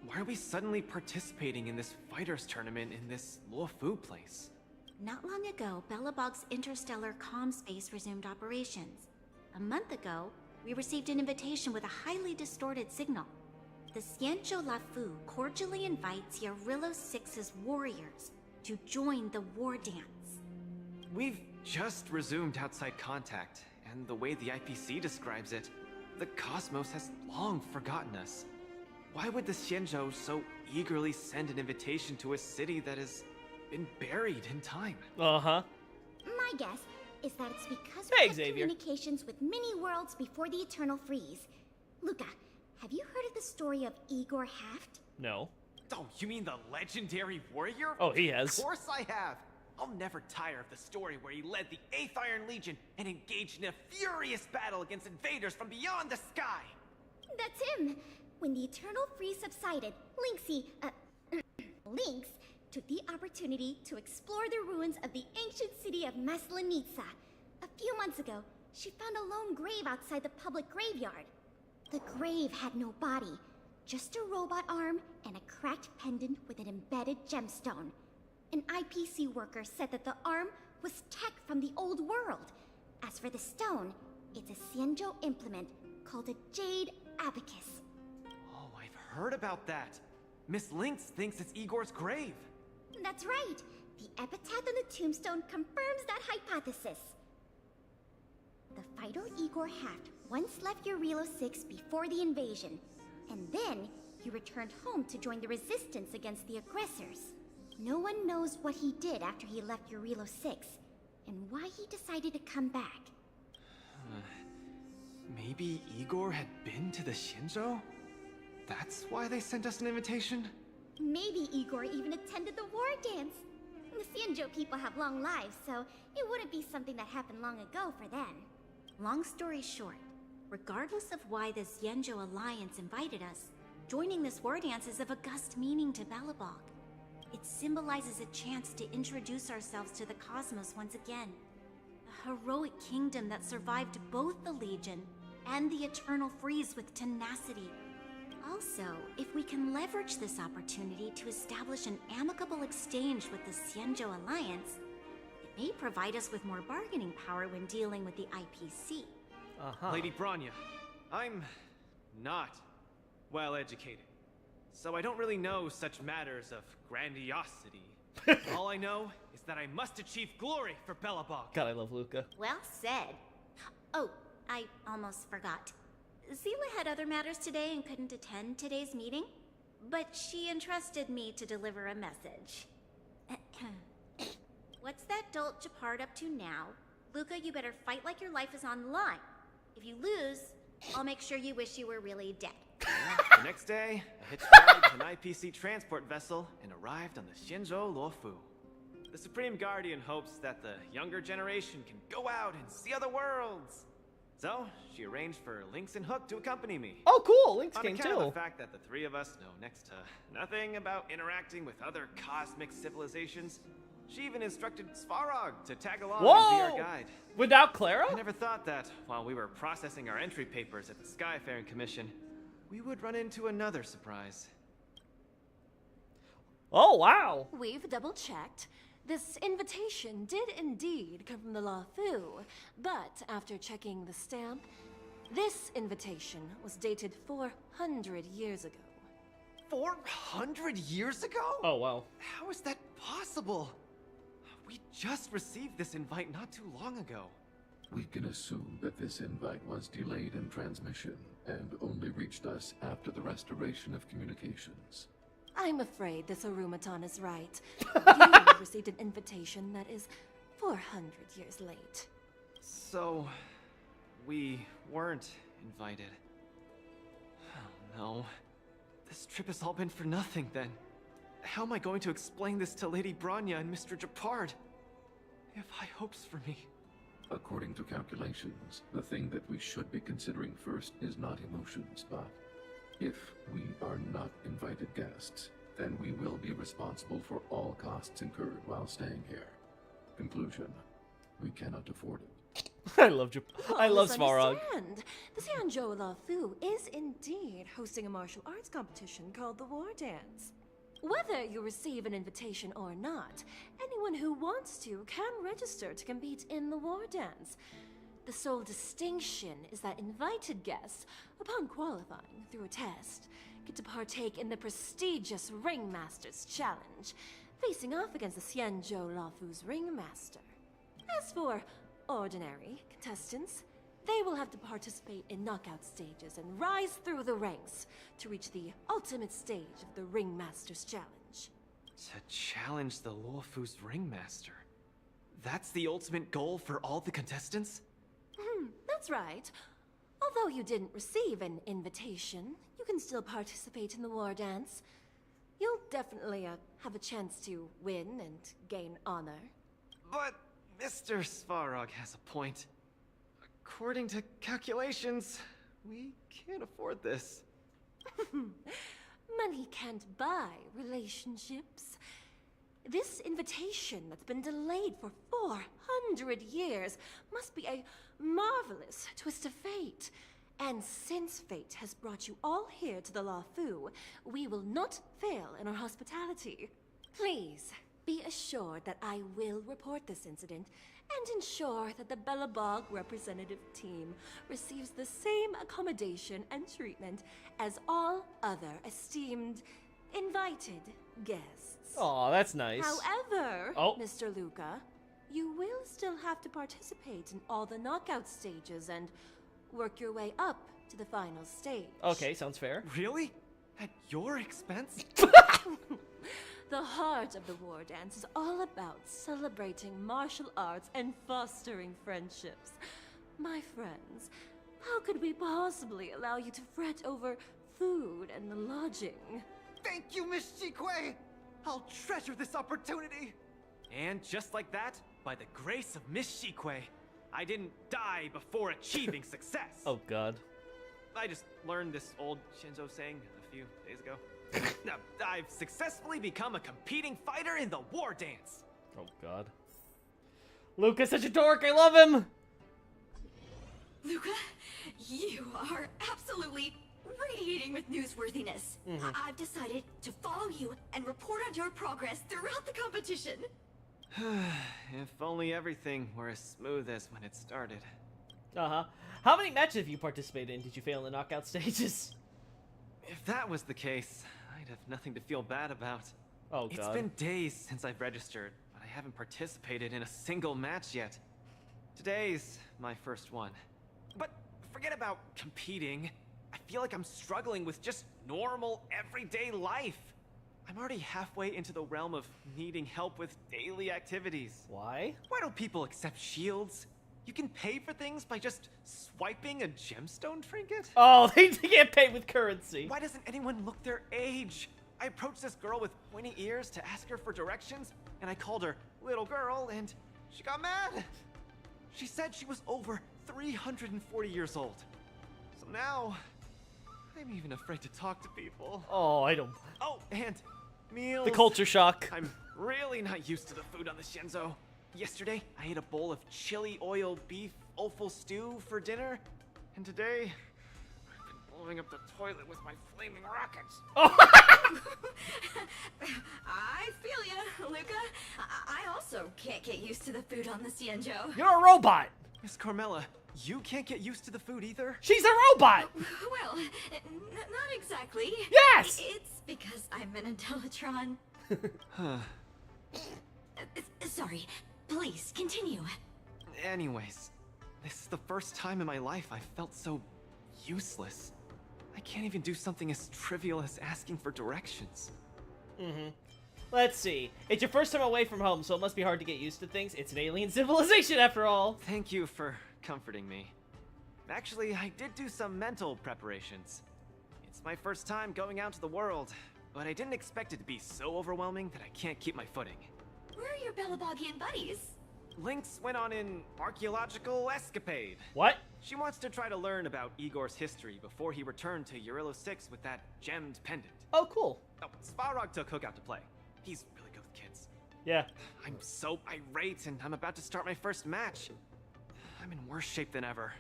Why are we suddenly participating in this fighters tournament in this Luofu place? Not long ago, Belobog's interstellar comm space resumed operations. A month ago, we received an invitation with a highly distorted signal. The Xianzhou Luofu cordially invites Eurilo 6's warriors to join the war dance. We've just resumed outside contact, and the way the IPC describes it, the cosmos has long forgotten us. Why would the Xianzhou so eagerly send an invitation to a city that has been buried in time? Uh-huh. My guess is that it's because Hey, we had Xavier. communications with many worlds before the Eternal Freeze. Luca, have you heard of the story of Igor Haft? No. Oh, you mean the legendary warrior? Oh, he has. Of course I have. I'll never tire of the story where he led the 8th Iron Legion and engaged in a furious battle against invaders from beyond the sky. That's him! When the Eternal Freeze subsided, Lynx took the opportunity to explore the ruins of the ancient city of Maslenitsa. A few months ago, she found a lone grave outside the public graveyard. The grave had no body, just a robot arm and a cracked pendant with an embedded gemstone. An IPC worker said that the arm was tech from the old world. As for the stone, it's a Xianzhou implement called a Jade Abacus. Oh, I've heard about that. Miss Lynx thinks it's Igor's grave. That's right. The epitaph on the tombstone confirms that hypothesis. The fighter Igor Haft once left Eurilo 6 before the invasion, and then he returned home to join the resistance against the aggressors. No one knows what he did after he left Eurilo 6, and why he decided to come back. Maybe Igor had been to the Xianzhou? That's why they sent us an invitation? Maybe Igor even attended the war dance. The Xianzhou people have long lives, so it wouldn't be something that happened long ago for them. Long story short, regardless of why the Xianzhou Alliance invited us, joining this war dance is of august meaning to Belobog. It symbolizes a chance to introduce ourselves to the cosmos once again. A heroic kingdom that survived both the Legion and the Eternal Freeze with tenacity. Also, if we can leverage this opportunity to establish an amicable exchange with the Xianzhou Alliance, it may provide us with more bargaining power when dealing with the IPC. Uh-huh. Lady Bronya, I'm not well educated, so I don't really know such matters of grandiosity. All I know is that I must achieve glory for Belobog. God, I love Luca. Well said. Oh, I almost forgot. Zila had other matters today and couldn't attend today's meeting, but she entrusted me to deliver a message. What's that dolt Japard up to now? Luca, you better fight like your life is on the line. If you lose, I'll make sure you wish you were really dead. The next day, I hitched a ride to an IPC transport vessel and arrived on the Xianzhou Luofu. The Supreme Guardian hopes that the younger generation can go out and see other worlds. So, she arranged for Lynx and Hook to accompany me. Oh, cool. Lynx On came account too. of the fact that the three of us know next to nothing about interacting with other cosmic civilizations, she even instructed Svarog to tag along and be our guide. Without Clara? I never thought that while we were processing our entry papers at the Skyfaring Commission, we would run into another surprise. Oh, wow. We've double-checked. This invitation did indeed come from the Luofu, but after checking the stamp, this invitation was dated 400 years ago. 400 years ago? Oh, wow. How is that possible? We just received this invite not too long ago. We can assume that this invite was delayed in transmission and only reached us after the restoration of communications. I'm afraid this Arumaton is right. You received an invitation that is 400 years late. So, we weren't invited. Oh no. This trip has all been for nothing then. How am I going to explain this to Lady Bronya and Mr. Gepard? They have high hopes for me. According to calculations, the thing that we should be considering first is not emotions, but if we are not invited guests, then we will be responsible for all costs incurred while staying here. Conclusion: we cannot afford it. I love Svarog. Misunderstand. The Xianzhou Luofu is indeed hosting a martial arts competition called the War Dance. Whether you receive an invitation or not, anyone who wants to can register to compete in the War Dance. The sole distinction is that invited guests, upon qualifying through a test, get to partake in the prestigious Ringmasters Challenge, facing off against the Xianzhou Luofu's Ringmaster. As for ordinary contestants, they will have to participate in knockout stages and rise through the ranks to reach the ultimate stage of the Ringmasters Challenge. To challenge the Luofu's Ringmaster? That's the ultimate goal for all the contestants? That's right. Although you didn't receive an invitation, you can still participate in the War Dance. You'll definitely have a chance to win and gain honor. But Mr. Svarog has a point. According to calculations, we can't afford this. Money can't buy relationships. This invitation that's been delayed for 400 years must be a marvelous twist of fate. And since fate has brought you all here to the Luofu, we will not fail in our hospitality. Please, be assured that I will report this incident and ensure that the Belobog representative team receives the same accommodation and treatment as all other esteemed, invited guests. Aw, that's nice. However, Oh. Mr. Luca, you will still have to participate in all the knockout stages and work your way up to the final stage. Okay, sounds fair. Really? At your expense? The heart of the War Dance is all about celebrating martial arts and fostering friendships. My friends, how could we possibly allow you to fret over food and the lodging? Thank you, Miss Chikwe! I'll treasure this opportunity! And just like that, by the grace of Miss Chikwe, I didn't die before achieving success. Oh god. I just learned this old Shinzo saying a few days ago. Now, I've successfully become a competing fighter in the War Dance. Oh god. Luca's such a dork, I love him! Luca, you are absolutely radiating with newsworthiness. I've decided to follow you and report on your progress throughout the competition. If only everything were as smooth as when it started. Uh-huh. How many matches have you participated in? Did you fail in the knockout stages? If that was the case, I'd have nothing to feel bad about. Oh god. It's been days since I've registered, but I haven't participated in a single match yet. Today's my first one. But forget about competing. I feel like I'm struggling with just normal, everyday life. I'm already halfway into the realm of needing help with daily activities. Why? Why don't people accept shields? You can pay for things by just swiping a gemstone trinket? Oh, they can't pay with currency. Why doesn't anyone look their age? I approached this girl with pointy ears to ask her for directions, and I called her little girl, and she got mad. She said she was over 340 years old. So now, I'm even afraid to talk to people. Oh, I don't... Oh, and meals. The culture shock. I'm really not used to the food on the Shinzo. Yesterday, I ate a bowl of chili oil beef offal stew for dinner, and today, I've been blowing up the toilet with my flaming rockets. I feel ya, Luca. I can't get used to the food on the Xianzhou. You're a robot! Miss Carmela, you can't get used to the food either? She's a robot! Well, not exactly. Yes! It's because I'm an Intellatron. Huh. Sorry. Please, continue. Anyways, this is the first time in my life I felt so useless. I can't even do something as trivial as asking for directions. Mm-hmm. Let's see. It's your first time away from home, so it must be hard to get used to things. It's an alien civilization, after all. Thank you for comforting me. Actually, I did do some mental preparations. It's my first time going out to the world, but I didn't expect it to be so overwhelming that I can't keep my footing. Where are your Belabogian buddies? Lynx went on an archaeological escapade. What? She wants to try to learn about Igor's history before he returned to Eurylo 6 with that gemmed pendant. Oh, cool. Oh, Svarog took Hook out to play. He's really good with kids. Yeah. I'm so irate, and I'm about to start my first match. I'm in worse shape than ever.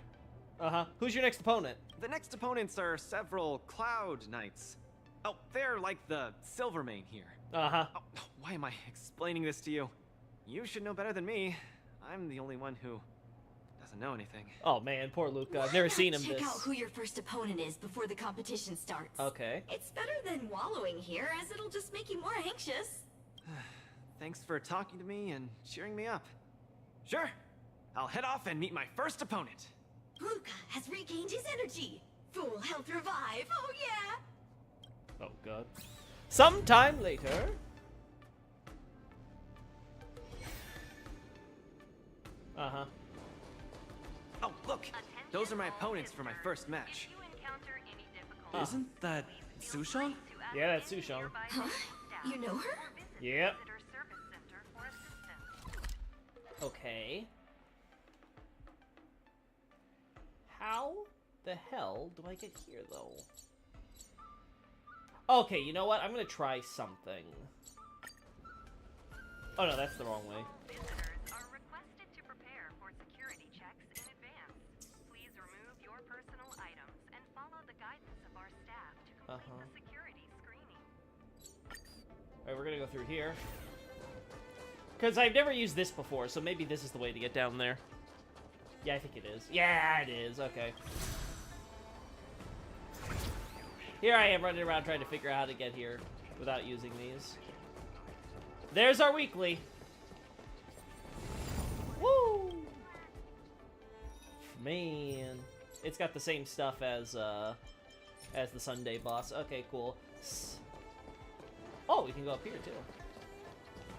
Uh-huh. Who's your next opponent? The next opponents are several Cloud Knights. Oh, they're like the Silvermane here. Uh-huh. Oh, why am I explaining this to you? You should know better than me. I'm the only one who doesn't know anything. Oh man, poor Luca. I've never seen him Check out who your first opponent is before the competition starts. Okay. It's better than wallowing here, as it'll just make you more anxious. Thanks for talking to me and cheering me up. Sure. I'll head off and meet my first opponent. Luca has regained his energy. Full health revive. Oh yeah. Oh god. Sometime later. Uh-huh. Oh, look! Those are my opponents for my first match. Isn't that Sushong? Yeah, that's Sushong. Huh? You know her? Yep. Okay. How the hell do I get here, though? Okay, you know what? I'm gonna try something. Oh no, that's the wrong way. Alright, we're gonna go through here. Because I've never used this before, so maybe this is the way to get down there. Yeah, I think it is. Yeah, it is. Okay. Here I am running around trying to figure out how to get here without using these. There's our weekly. Woo! Man. It's got the same stuff as the Sunday boss. Okay, cool. Oh, we can go up here, too.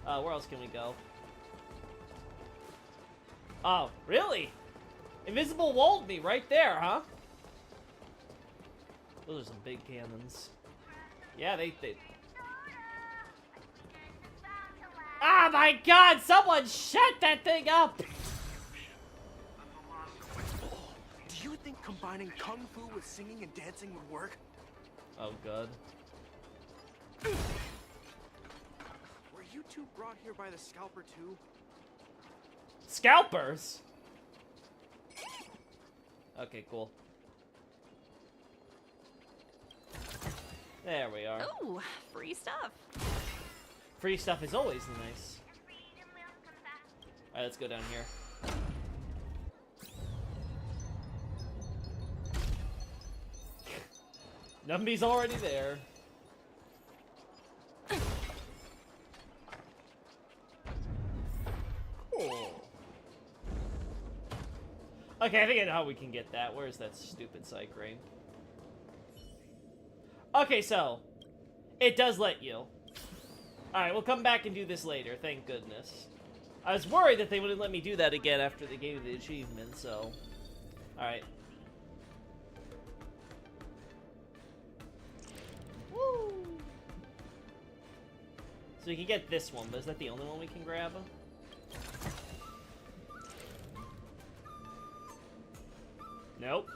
Where else can we go? Oh, really? Invisible walled me right there, huh? Those are some big cannons. Yeah, they... Ah, my God! Someone shut that thing up! Do you think combining kung fu with singing and dancing would work? Oh, God. Were you two brought here by the Scalper too? Scalpers? Okay, cool. There we are. Ooh, free stuff. Free stuff is always nice. Alright, let's go down here. Numby's already there. Cool. Okay, I think I know how we can get that. Where's that stupid Psycrane? Okay, so it does let you. Alright, we'll come back and do this later, thank goodness. I was worried that they wouldn't let me do that again after they gave me the achievement, so... Alright. Woo! So we can get this one, but is that the only one we can grab? Nope.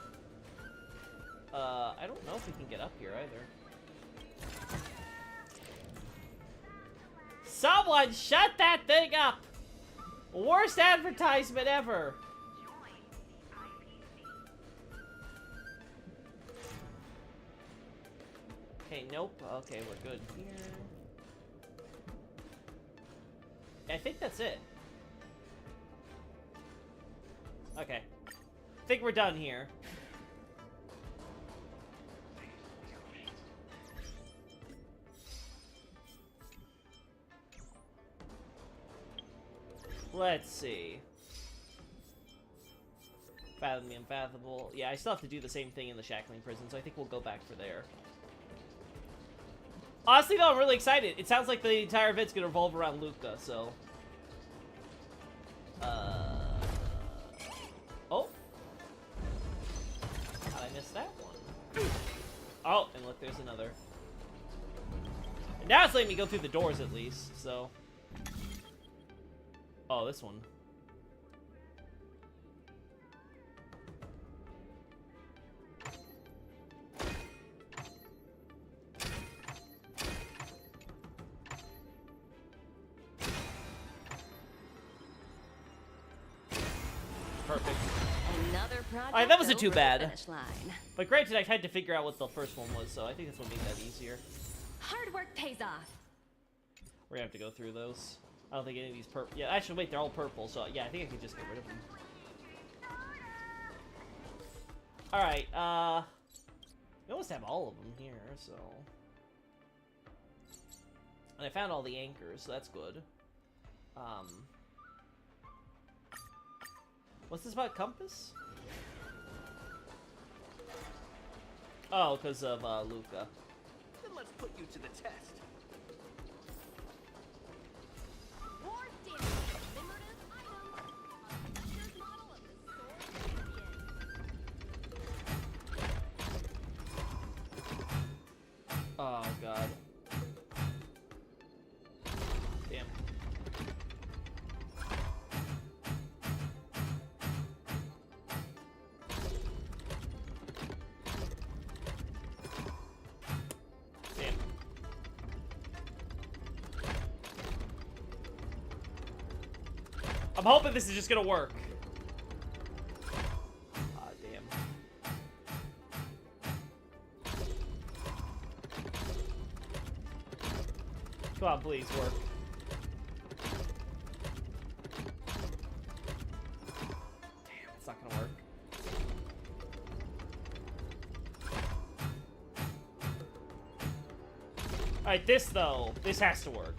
I don't know if we can get up here either. Someone shut that thing up! Worst advertisement ever! Okay, nope. Okay, we're good here. I think that's it. Okay. I think we're done here. Let's see. Fathom the unfathomable. Yeah, I still have to do the same thing in the Shackling prison, so I think we'll go back for there. Honestly, though, I'm really excited. It sounds like the entire event's gonna revolve around Luca, so... Oh! How'd I miss that one? Oh, and look, there's another. And now it's letting me go through the doors, at least, so... Oh, this one. Perfect. Another project. Alright, that wasn't over too the bad. finish line. But granted, I had to figure out what the first one was, so I think this one made that easier. Hard work pays off. We're gonna have to go through those. I don't think any of these purple. Yeah, actually, wait, they're all purple, so yeah, I think I can just get rid of them. Alright, we almost have all of them here, so. And I found all the anchors, so that's good. What's this about compass? Oh, because of, Luca. Then let's put you to the test. Oh, God. Damn. Damn. I'm hoping this is just gonna work. Ah, damn. Come on, please, work. Damn, it's not gonna work. Alright, this, though. This has to work.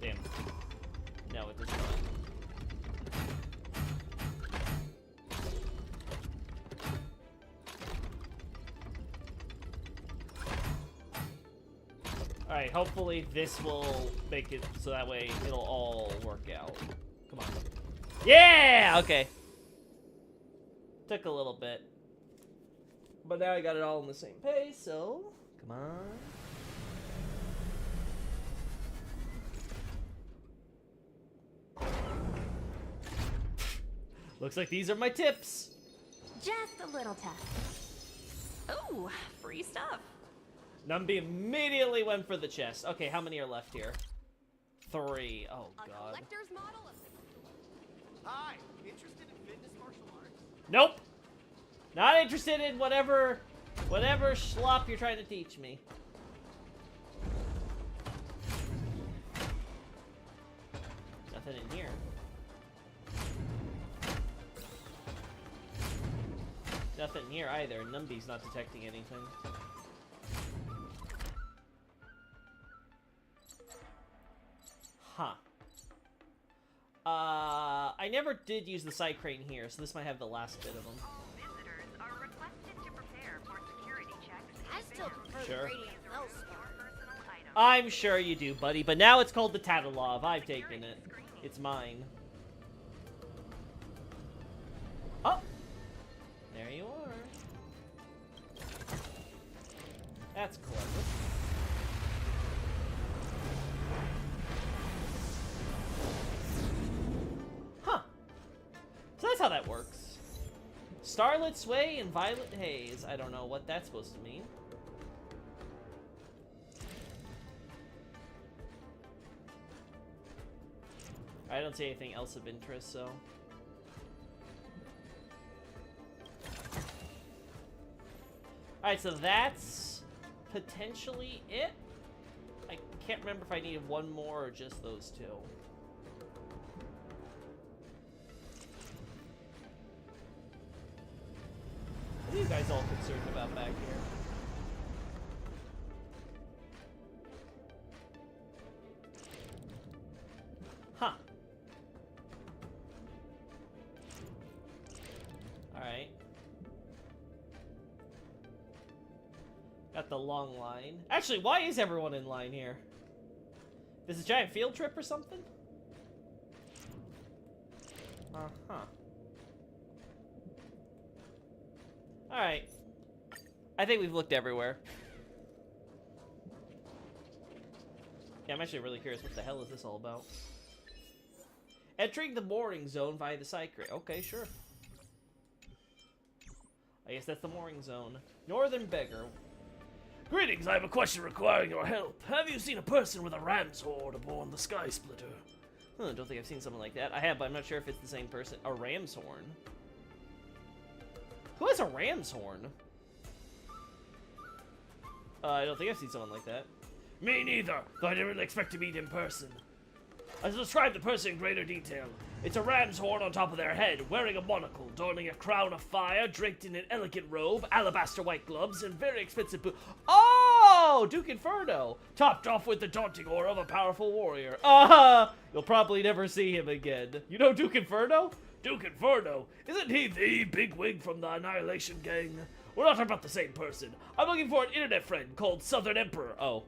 Damn. No, it does not. Alright, hopefully this will make it so that way it'll all work out. Come on. Yeah! Okay. Took a little bit. But now I got it all in the same pace, so... Come on. Looks like these are my tips. Just a little test. Ooh, free stuff. Numby immediately went for the chest. Okay, how many are left here? 3. Oh, God. Hi, interested in fitness martial arts? Nope. Not interested in whatever schlop you're trying to teach me. Nothing in here. Nothing here either. Numby's not detecting anything. Huh. I never did use the side crane here, so this might have the last bit of them. Visitors are requested to prepare for security checks. I still prefer Sure. the radiant elsewhere. I'm sure you do, buddy, but now it's called the Tatalov. I've taken it. It's mine. Oh! There you are. That's clever. Huh. So that's how that works. Starlit Sway and Violet Haze. I don't know what that's supposed to mean. I don't see anything else of interest, so... Alright, so that's potentially it, I can't remember if I needed one more or just those two. What are you guys all concerned about back here? Huh. Alright. Got the long line. Actually, why is everyone in line here? This is a giant field trip or something? Uh-huh. Alright. I think we've looked everywhere. Yeah, I'm actually really curious. What the hell is this all about? Entering the mooring zone via the side crate. Okay, sure. I guess that's the mooring zone. Northern Beggar. Greetings, I have a question requiring your help. Have you seen a person with a ram's horn aboard the Sky Splitter? I don't think I've seen something like that. I have, but I'm not sure if it's the same person. A ram's horn? Who has a ram's horn? I don't think I've seen someone like that. Me neither, though I didn't really expect to meet in person. I'll describe the person in greater detail. It's a ram's horn on top of their head, wearing a monocle, donning a crown of fire, draped in an elegant robe, alabaster white gloves, and very expensive boots. Oh! Duke Inferno! Topped off with the daunting aura of a powerful warrior. You'll probably never see him again. You know Duke Inferno? Duke Inferno? Isn't he the bigwig from the Annihilation Gang? We're not talking about the same person. I'm looking for an internet friend called Southern Emperor. Oh.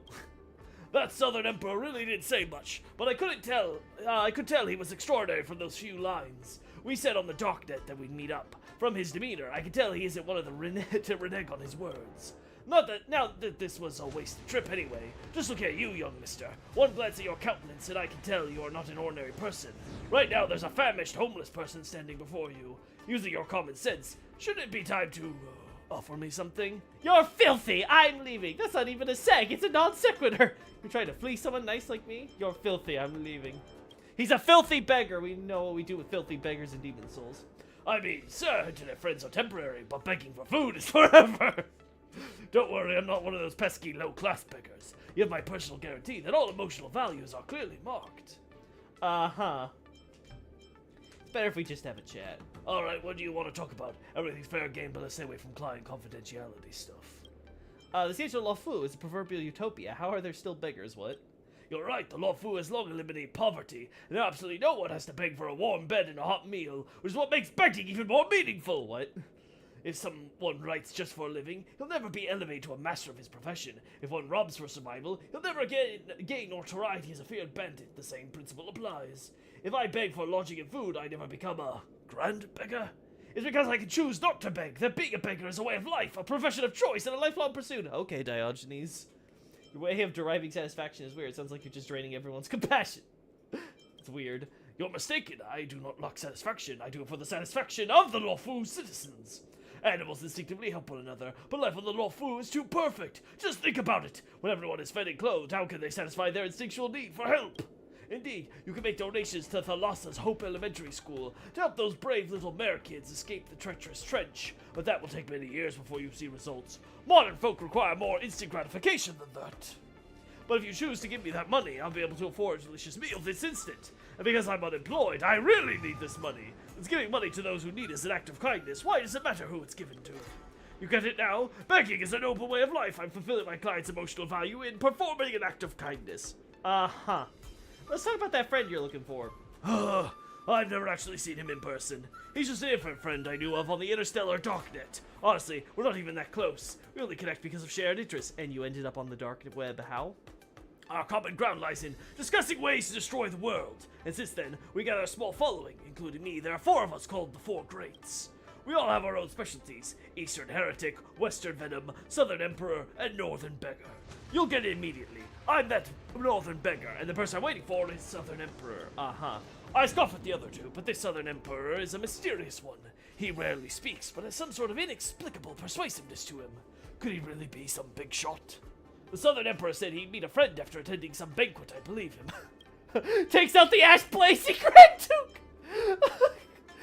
That Southern Emperor really didn't say much, but I couldn't tell. I could tell he was extraordinary from those few lines. We said on the darknet that we'd meet up. From his demeanor, I can tell he isn't one of the to renege on his words. Not that this was a wasted trip anyway. Just look at you, young mister. One glance at your countenance and I can tell you are not an ordinary person. Right now there's a famished homeless person standing before you. Using your common sense, shouldn't it be time to offer me something? You're filthy! I'm leaving! That's not even a seg, it's a non sequitur! You're trying to fleece someone nice like me? You're filthy, I'm leaving. He's a filthy beggar! We know what we do with filthy beggars and demon souls. I mean, sir, internet friends are temporary, but begging for food is forever! Don't worry, I'm not one of those pesky low-class beggars. You have my personal guarantee that all emotional values are clearly marked. Uh-huh. It's better if we just have a chat. Alright, what do you want to talk about? Everything's fair game, but let's stay away from client confidentiality stuff. The siege of Luofu is a proverbial utopia. How are there still beggars, what? You're right, the Luofu has long eliminated poverty, and absolutely no one has to beg for a warm bed and a hot meal, which is what makes begging even more meaningful. What? If someone writes just for a living, he'll never be elevated to a master of his profession. If one robs for survival, he'll never gain notoriety as a feared bandit. The same principle applies. If I beg for lodging and food, I never become a grand beggar. It's because I can choose not to beg, that being a beggar is a way of life, a profession of choice, and a lifelong pursuit. Okay, Diogenes. Your way of deriving satisfaction is weird. It sounds like you're just draining everyone's compassion. It's weird. You're mistaken. I do not lack satisfaction. I do it for the satisfaction of the Luofu citizens. Animals instinctively help one another, but life on the Luofu is too perfect. Just think about it. When everyone is fed and clothed, how can they satisfy their instinctual need for help? Indeed, you can make donations to Thalassa's Hope Elementary School to help those brave little mare kids escape the treacherous trench, but that will take many years before you see results. Modern folk require more instant gratification than that. But if you choose to give me that money, I'll be able to afford a delicious meal this instant. And because I'm unemployed, I really need this money. Since giving money to those who need is an act of kindness, why does it matter who it's given to? You get it now? Begging is a noble way of life. I'm fulfilling my client's emotional value in performing an act of kindness. Uh-huh. Let's talk about that friend you're looking for. I've never actually seen him in person. He's just a different friend I knew of on the interstellar darknet. Honestly, we're not even that close. We only connect because of shared interests. And you ended up on the dark web how? Our common ground lies in discussing ways to destroy the world. And since then, we got a small following, including me. There are 4 of us called the Four Greats. We all have our own specialties: Eastern Heretic, Western Venom, Southern Emperor, and Northern Beggar. You'll get it immediately. I'm that Northern Beggar, and the person I'm waiting for is Southern Emperor. Uh-huh. I scoff at the other two, but this Southern Emperor is a mysterious one. He rarely speaks, but has some sort of inexplicable persuasiveness to him. Could he really be some big shot? The Southern Emperor said he'd meet a friend after attending some banquet. I believe him. Takes out the Ash Play secret, Duke!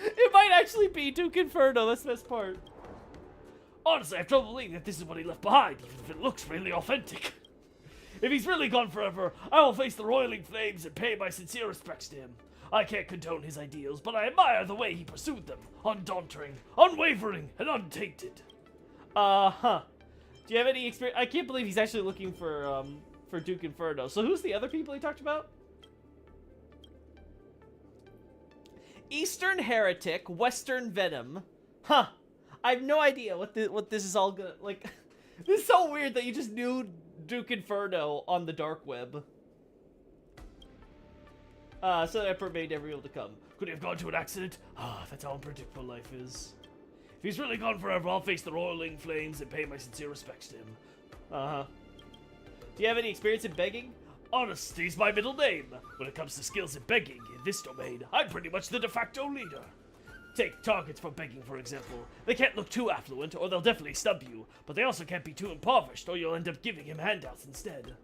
It might actually be Duke Inferno, that's the best part. Honestly, I have trouble believing that this is what he left behind, even if it looks really authentic. If he's really gone forever, I will face the roiling flames and pay my sincere respects to him. I can't condone his ideals, but I admire the way he pursued them. Undaunting, unwavering, and untainted. Do you have any experience? I can't believe he's actually looking for Duke Inferno. So who's the other people he talked about? Eastern Heretic, Western Venom. Huh. I have no idea what this is all gonna, like, this is so weird that you just knew Duke Inferno on the dark web. So the Emperor may never be able to come. Could he have gone to an accident? Ah, that's how unpredictable life is. If he's really gone forever, I'll face the roiling flames and pay my sincere respects to him. Uh-huh. Do you have any experience in begging? Honesty's my middle name. When it comes to skills in begging in this domain, I'm pretty much the de facto leader. Take targets for begging, for example. They can't look too affluent, or they'll definitely snub you, but they also can't be too impoverished, or you'll end up giving him handouts instead.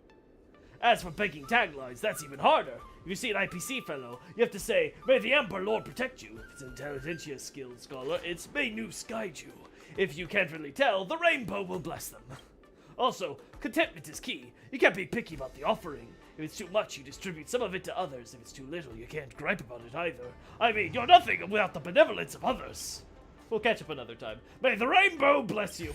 As for begging taglines, that's even harder. If you see an IPC fellow, you have to say, "May the Emperor Lord protect you." If it's an intelligentsia skilled scholar, it's "May Noose guide you." If you can't really tell, the rainbow will bless them. Also, contentment is key. You can't be picky about the offering. If it's too much, you distribute some of it to others. If it's too little, you can't gripe about it either. I mean, you're nothing without the benevolence of others. We'll catch up another time. May the rainbow bless you.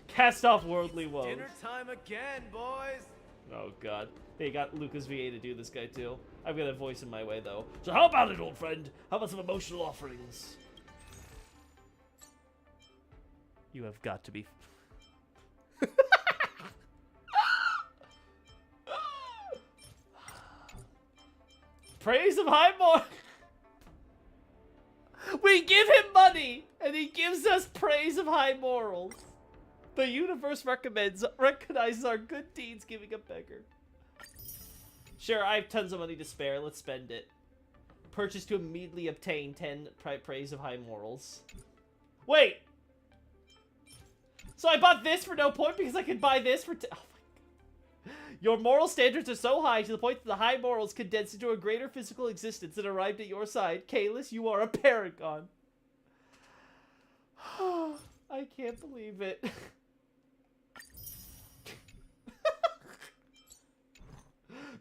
Cast off worldly woes. Dinner time again, boys. Oh god. They got Lucas VA to do this guy too. I've got a voice in my way though. So how about it, old friend? How about some emotional offerings? You have got to be... Praise of high morals. We give him money, and he gives us praise of high morals. The universe recognizes our good deeds giving a beggar. Sure, I have tons of money to spare. Let's spend it. Purchase to immediately obtain 10 praise of high morals. Wait! So I bought this for no point because I could buy this for... Oh my God. Your moral standards are so high to the point that the high morals condense into a greater physical existence that arrived at your side. Kalis, you are a paragon. I can't believe it.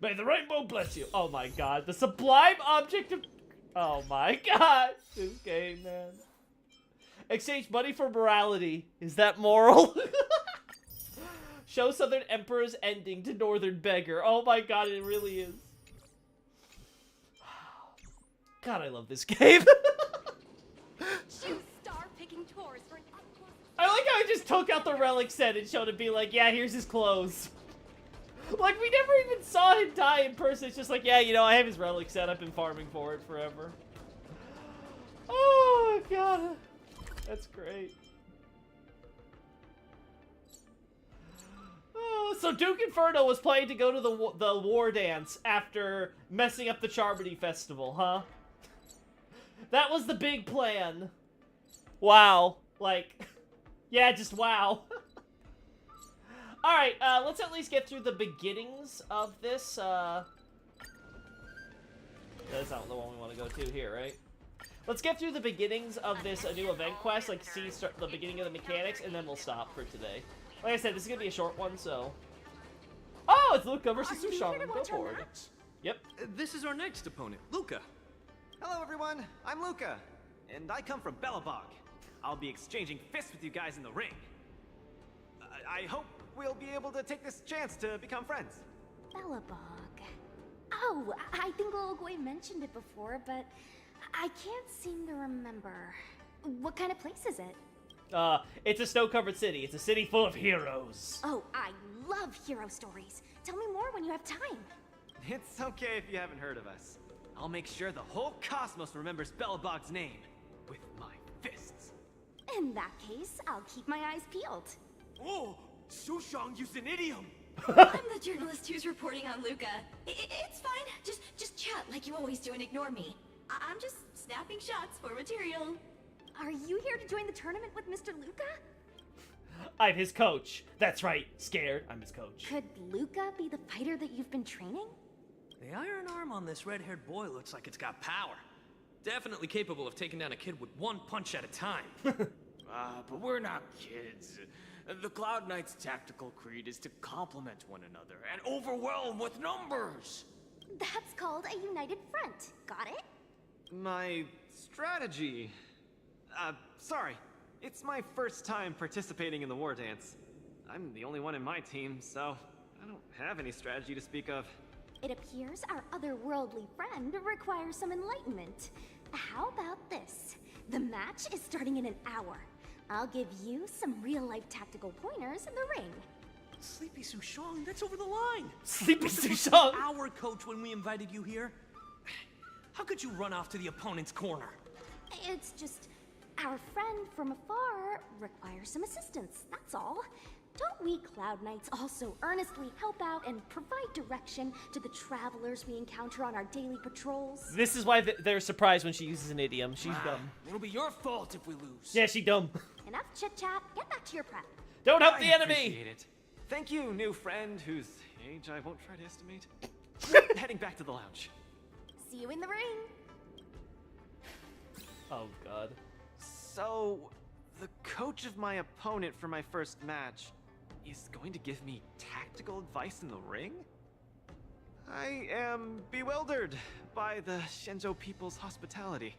May the rainbow bless you. Oh my god. The sublime object of... Oh my god. This game, man. Exchange money for morality. Is that moral? Show Southern Emperor's ending to Northern Beggar. Oh my god, it really is. God, I love this game. Choose star-picking tours for an up-close... I like how I just took out the relic set and showed it, be like, yeah, here's his clothes. Like, we never even saw him die in person. It's just like, yeah, you know, I have his relic set. I've been farming for it forever. Oh, God. That's great. Oh, so Duke Inferno was planning to go to the war dance after messing up the Charmony Festival, huh? That was the big plan. Wow. Like, yeah, just wow. Alright, let's at least get through the beginnings of this, That's not the one we want to go to here, right? Let's get through the beginnings of this new event quest, like see the beginning of the mechanics, and then we'll stop for today. Like I said, this is gonna be a short one, so... Oh, it's Luca versus Sushang. Go forward. Yep. This is our next opponent, Luca. Hello, everyone. I'm Luca, and I come from Belobog. I'll be exchanging fists with you guys in the ring. I hope we'll be able to take this chance to become friends. Belobog. Oh, I think Ologoi mentioned it before, but I can't seem to remember. What kind of place is it? It's a snow-covered city. It's a city full of heroes. Oh, I love hero stories. Tell me more when you have time. It's okay if you haven't heard of us. I'll make sure the whole cosmos remembers Belobog's name with my fists. In that case, I'll keep my eyes peeled. Oh, Sushang used an idiom. I'm the journalist who's reporting on Luca. It's fine. Just chat like you always do and ignore me. I'm just snapping shots for material. Are you here to join the tournament with Mr. Luca? I'm his coach. That's right. Scared. I'm his coach. Could Luca be the fighter that you've been training? The iron arm on this red-haired boy looks like it's got power. Definitely capable of taking down a kid with one punch at a time. But we're not kids. The Cloud Knight's tactical creed is to complement one another and overwhelm with numbers. That's called a united front. Got it? My strategy... sorry. It's my first time participating in the war dance. I'm the only one in my team, so I don't have any strategy to speak of. It appears our otherworldly friend requires some enlightenment. How about this? The match is starting in an hour. I'll give you some real-life tactical pointers in the ring. Sleepy Sushong, that's over the line. Sleepy We're supposed to be Sushong? our coach when we invited you here. How could you run off to the opponent's corner? It's just our friend from afar requires some assistance, that's all. Don't we Cloud Knights also earnestly help out and provide direction to the travelers we encounter on our daily patrols? This is why they're surprised when she uses an idiom. She's dumb. It'll be your fault if we lose. Yeah, she dumb. Enough chit-chat, get back to your prep. Don't help I the enemy! appreciate it. Thank you, new friend, whose age I won't try to estimate. Heading back to the lounge. See you in the ring. Oh, God. So, the coach of my opponent for my first match is going to give me tactical advice in the ring? I am bewildered by the Shenzhou people's hospitality.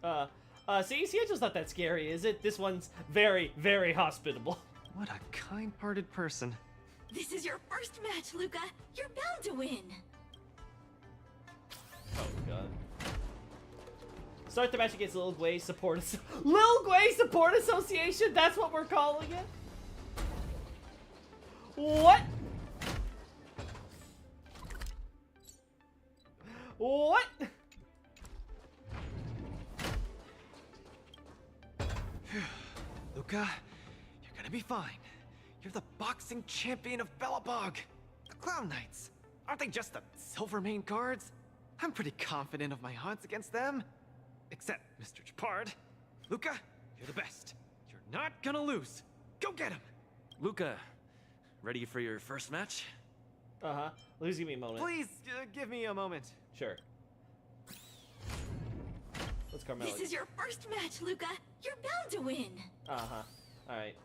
See, Siento's not that scary, is it? This one's very, very hospitable. What a kind-hearted person. This is your first match, Luca. You're bound to win. Oh, God. Start the match against Lil Gwei Support Lil Gwei Support Association? That's what we're calling it? What? What? Luca, you're gonna be fine. You're the boxing champion of Belobog. The Clown Knights. Aren't they just the Silvermane guards? I'm pretty confident of my odds against them. Except Mr. Japard. Luca, you're the best. You're not gonna lose. Go get him. Luca, ready for your first match? Uh-huh. Please give me a moment. Please, give me a moment. Sure. Let's Carmelo. This is your first match, Luca. You're bound to win. Uh-huh. Alright.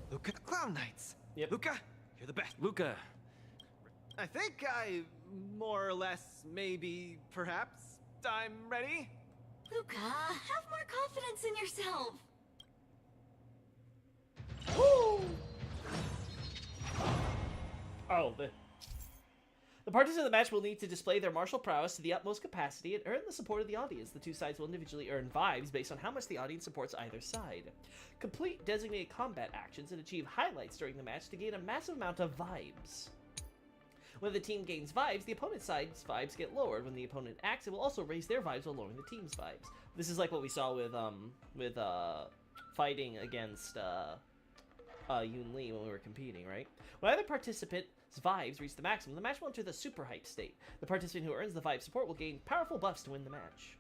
Luca, the Clown Knights. Yep. Luca, you're the best. Luca. I think more or less, maybe, perhaps, I'm ready. Luca, have more confidence in yourself. Woo! Oh, the participants of the match will need to display their martial prowess to the utmost capacity and earn the support of the audience. The two sides will individually earn vibes based on how much the audience supports either side. Complete designated combat actions and achieve highlights during the match to gain a massive amount of vibes. When the team gains vibes, the opponent's side's vibes get lowered. When the opponent acts, it will also raise their vibes while lowering the team's vibes. This is like what we saw with fighting against Yoon Lee when we were competing, right? When either participant's vibes reach the maximum, the match will enter the super hype state. The participant who earns the vibe support will gain powerful buffs to win the match.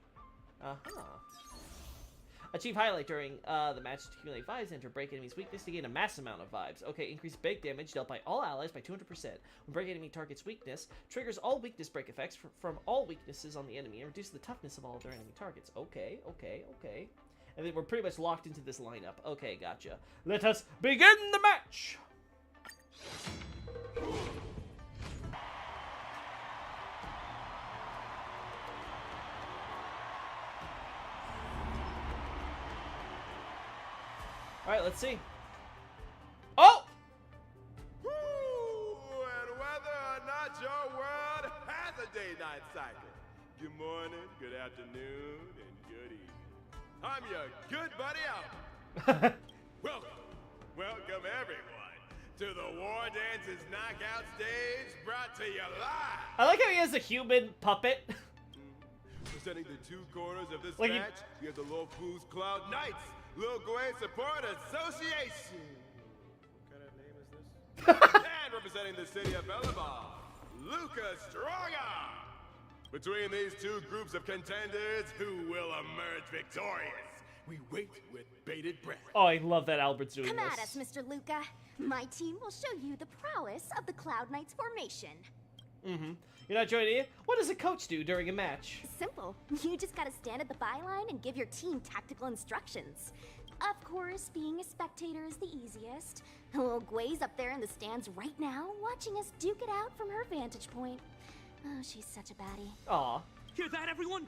Achieve highlight during the match to accumulate vibes. Enter break enemy's weakness to gain a massive amount of vibes. Okay, increase big damage dealt by all allies by 200%. When break enemy target's weakness, triggers all weakness break effects from all weaknesses on the enemy and reduces the toughness of all of their enemy targets. Okay. And then we're pretty much locked into this lineup. Okay, gotcha. Let us begin the match! Alright, let's see. Oh! And whether or not your world has a day-night cycle. Good morning, good afternoon, and good evening. I'm your good buddy Albert. Welcome everyone to the War Dances Knockout Stage, brought to you live. I like how he has a human puppet. Presenting the two corners of this Like match, we have the Lofu's Cloud Knights, Lil Gwei Support Association. What kind of name is this? And representing the city of Belobog, Luca Strongarm. Between these two groups of contenders, who will emerge victorious? We wait with bated breath. Oh, I love that Albert's doing Come this. at us, Mr. Luca. My team will show you the prowess of the Cloud Knights formation. You're not joining in? What does a coach do during a match? Simple. You just gotta stand at the byline and give your team tactical instructions. Of course, being a spectator is the easiest. Little Gwei's up there in the stands right now, watching us duke it out from her vantage point. Oh, she's such a baddie. Aw. Hear that, everyone?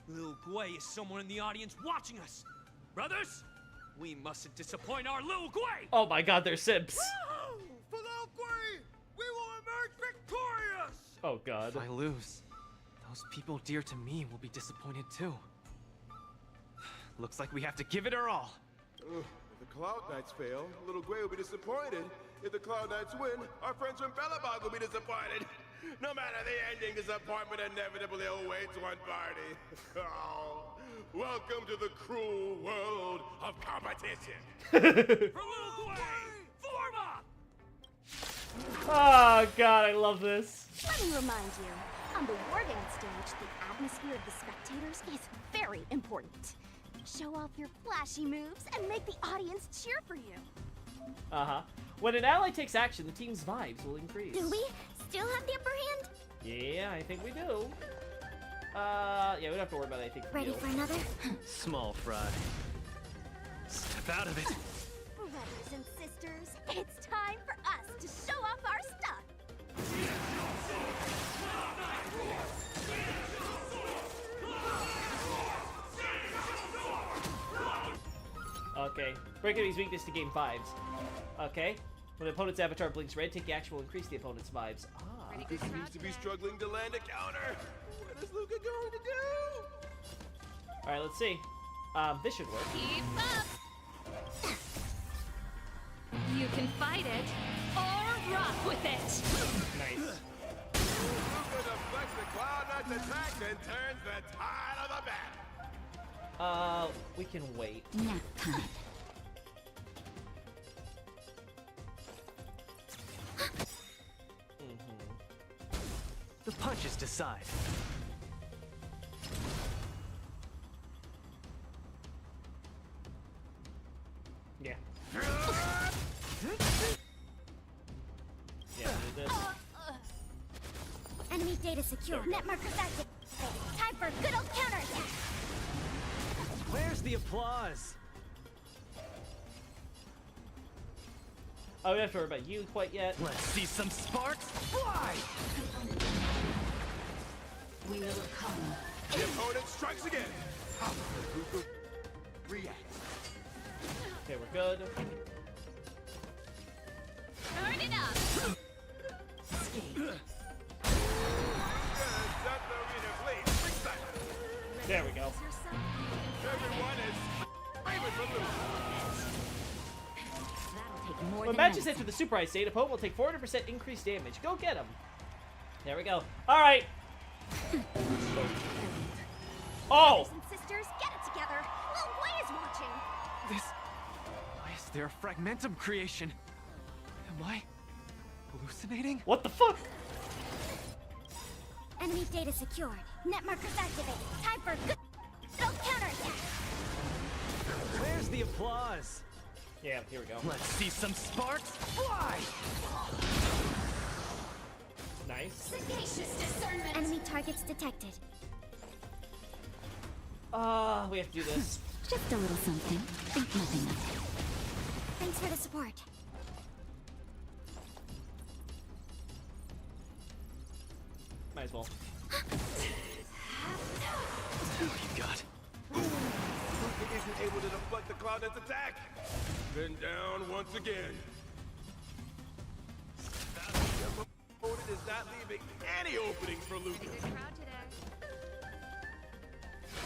Lil Gwei is someone in the audience watching us. Brothers, we mustn't disappoint our Lil Gwei! Oh my god, they're simps. For Lil Gwei, we will emerge victorious! Oh god. If I lose, those people dear to me will be disappointed too. Looks like we have to give it our all. If the Cloud Knights fail, Little Gwei will be disappointed. If the Cloud Knights win, our friends from Belobog will be disappointed. No matter the ending, disappointment inevitably awaits one party. Oh, welcome to the cruel world of competition. For Lil Gwei, form up! Oh god, I love this. Let me remind you, on the War Dance stage, the atmosphere of the spectators is very important. Show off your flashy moves and make the audience cheer for you. Uh-huh. When an ally takes action, the team's vibes will increase. Do we still have the upper hand? Yeah, I think we do. Yeah, we don't have to worry about anything. Ready for another? Small fry. Step out of it. Brothers and sisters, it's time for us to show off our stuff. Okay. Break enemy's weakness to gain vibes. Okay. When the opponent's avatar blinks red, take the action will increase the opponent's vibes. Ah. He seems to be struggling to land a counter. What is Luca going to do? Alright, let's see. This should work. Keep up! You can fight it, or rock with it! Nice. Luca deflects the Cloud Knight's attack and turns the tide of the battle. We can wait. Nap time. The punches decide. Yeah. Yeah, do this. Enemy data secure. Net markers active. Time for a good old counterattack. Where's the applause? Oh, we don't have to worry about you quite yet. Let's see some sparks fly! Will come. The opponent strikes again. Luca reacts. Okay, we're good. Turn it up! There we go. Everyone is screaming for Luca. When matches enter the Super Ice state, opponent will take 400% increased damage. Go get him. There we go. All right. Oh! Brothers and sisters, get it together. Lil Gwei is watching. Why is there a fragmentum creation? Am I hallucinating? What the fuck? Enemy data secured. Net markers activated. Time for a good old counterattack. Where's the applause? Yeah, here we go. Let's see some sparks fly! Nice. Sagacious discernment. Enemy targets detected. We have to do this. Just a little something. Think nothing of it. Thanks for the support. Might as well. You got. Luca isn't able to deflect the Cloud Knight's attack. Then down once again. The opponent is not leaving any openings for Luca.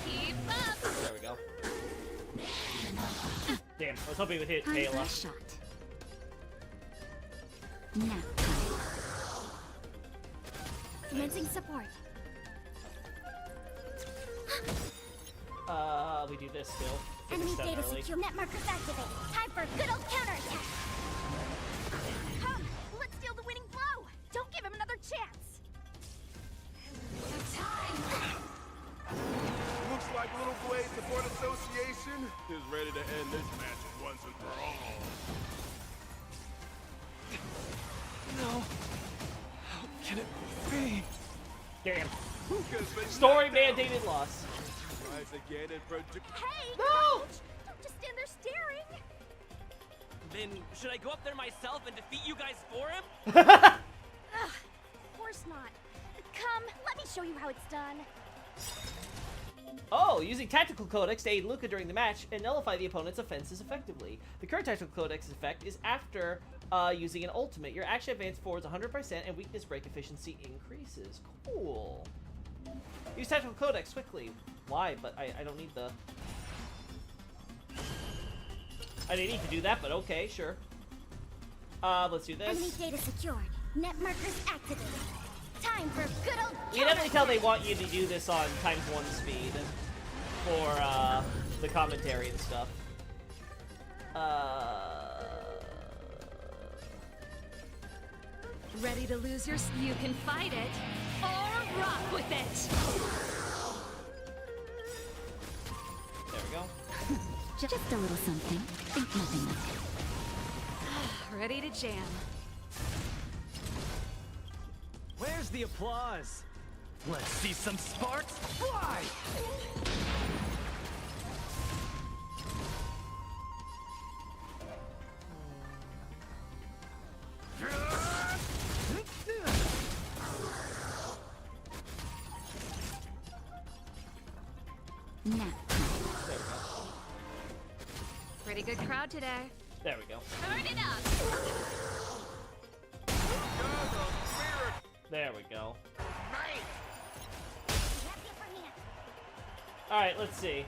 Keep up! There we go. Damn, I was hoping it would hit Time for a Kayla. shot. Nap time. Commencing support. We do this still. Get Enemy this done data early. secure. Net markers activated. Time for a good old counterattack. Come, let's steal the winning blow. Don't give him another chance. Looks like Little Gwei Support Association is ready to end this match once and for all. No. How can it be? Damn. Luca's been Story knocked out. mandated loss. Rise again and project. Hey, No! coach! Don't just stand there staring. Then should I go up there myself and defeat you guys for him? Ugh, of course not. Come, let me show you how it's done. Oh, using Tactical Codex to aid Luca during the match and nullify the opponent's offenses effectively. The current Tactical Codex effect is after using an ultimate. Your action advance forwards 100% and weakness break efficiency increases. Cool. Use Tactical Codex quickly. Why? But I don't need the... I didn't need to do that, but okay, sure. Let's do this. Enemy data secured. Net markers activated. Time for good old You can definitely tell they want you to do this on ×1 speed for the commentary and stuff. Ready to lose your... You can fight it, or rock with it! There we go. Just a little something. Think nothing of it. Ready to jam. Where's the applause? Let's see some sparks fly! Now. There we go. Pretty good crowd today. There we go. Turn it up! There we go. Alright, let's see.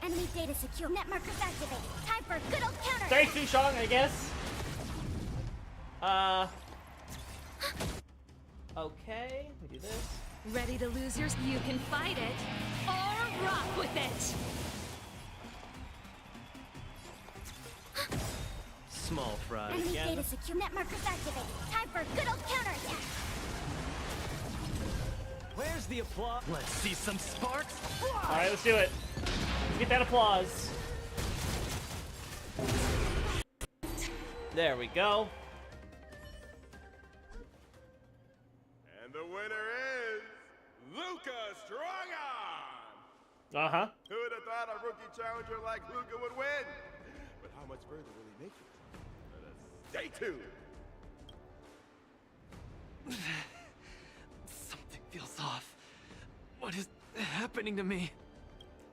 Enemy data secure. Net markers activated. Time for good old counter. Thanks, Dushong, I guess. Okay, we do this. Ready to lose your... You can fight it, or rock with it! Small fry. Enemy again. data secure. Net markers activated. Time for good old counterattack. Where's the applause? Let's see some sparks fly! Alright, let's do it. Let's get that applause. There we go. And the winner is Luca Strongon! Uh-huh. Who would have thought a rookie challenger like Luca would win? But how much further will he make it? Let us stay tuned. Something feels off. What is happening to me?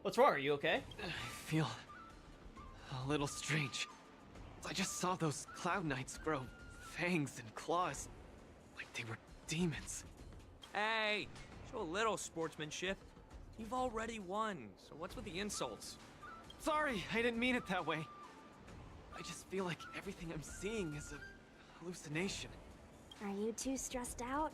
What's wrong? Are you okay? I feel a little strange. I just saw those Cloud Knights grow fangs and claws, like they were demons. Hey, show a little sportsmanship. You've already won, so what's with the insults? Sorry, I didn't mean it that way. I just feel like everything I'm seeing is a hallucination. Are you too stressed out?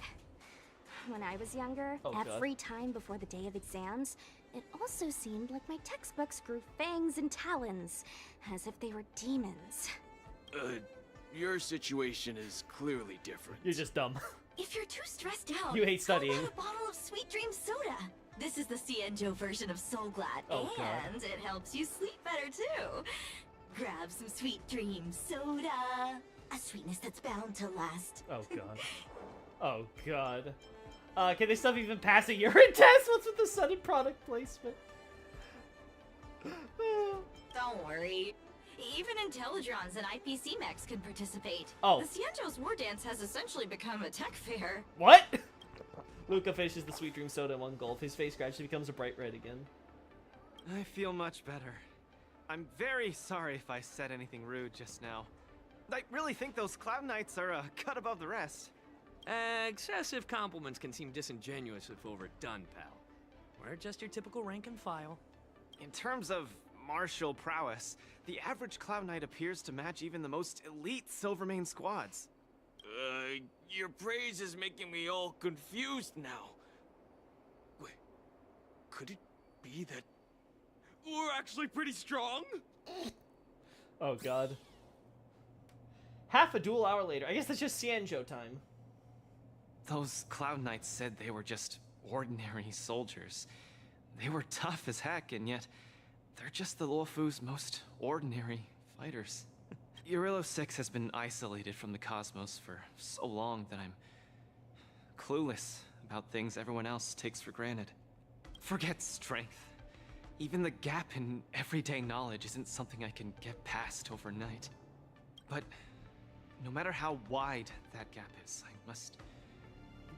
When I was younger, Oh, God. every time before the day of exams, it also seemed like my textbooks grew fangs and talons, as if they were demons. Your situation is clearly different. You're just dumb. If you're too stressed out, You hate studying. How about a bottle of Sweet Dream Soda? This is the Cienjo version of Soul Glad, Oh, God. and it helps you sleep better too. Grab some Sweet Dream Soda, a sweetness that's bound to last. Oh, God. Oh, God. Can this stuff even pass a urine test? What's with the sudden product placement? Don't worry. Even Intellitrons and IPC mechs can participate. Oh. The Cienjo's War Dance has essentially become a tech fair. What? Luca finishes the Sweet Dream Soda in one gulp. His face gradually becomes a bright red again. I feel much better. I'm very sorry if I said anything rude just now. I really think those Cloud Knights are a cut above the rest. Excessive compliments can seem disingenuous if overdone, pal. We're just your typical rank and file. In terms of martial prowess, the average Cloud Knight appears to match even the most elite Silvermane squads. Your praise is making me all confused now. Wait, could it be that we're actually pretty strong? Oh, God. Half a dual hour later. I guess that's just Cienjo time. Those Cloud Knights said they were just ordinary soldiers. They were tough as heck, and yet they're just the Luofu's most ordinary fighters. Urilo 6 has been isolated from the cosmos for so long that I'm clueless about things everyone else takes for granted. Forget strength. Even the gap in everyday knowledge isn't something I can get past overnight. But no matter how wide that gap is, I must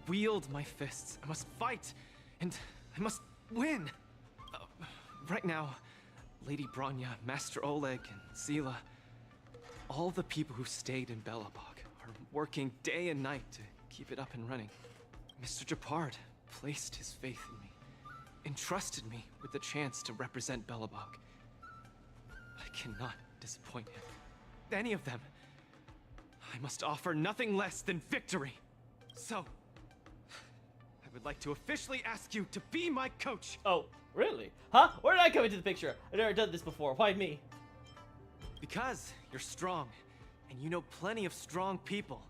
wield my fists. I must fight, and I must win. Right now, Lady Bronya, Master Oleg, and Seela, all the people who stayed in Belobog are working day and night to keep it up and running. Mr. Gepard placed his faith in me, entrusted me with the chance to represent Belobog. I cannot disappoint him. Any of them. I must offer nothing less than victory. So, I would like to officially ask you to be my coach. Oh, really? Huh? Where did I come into the picture? I've never done this before. Why me? Because you're strong, and you know plenty of strong people.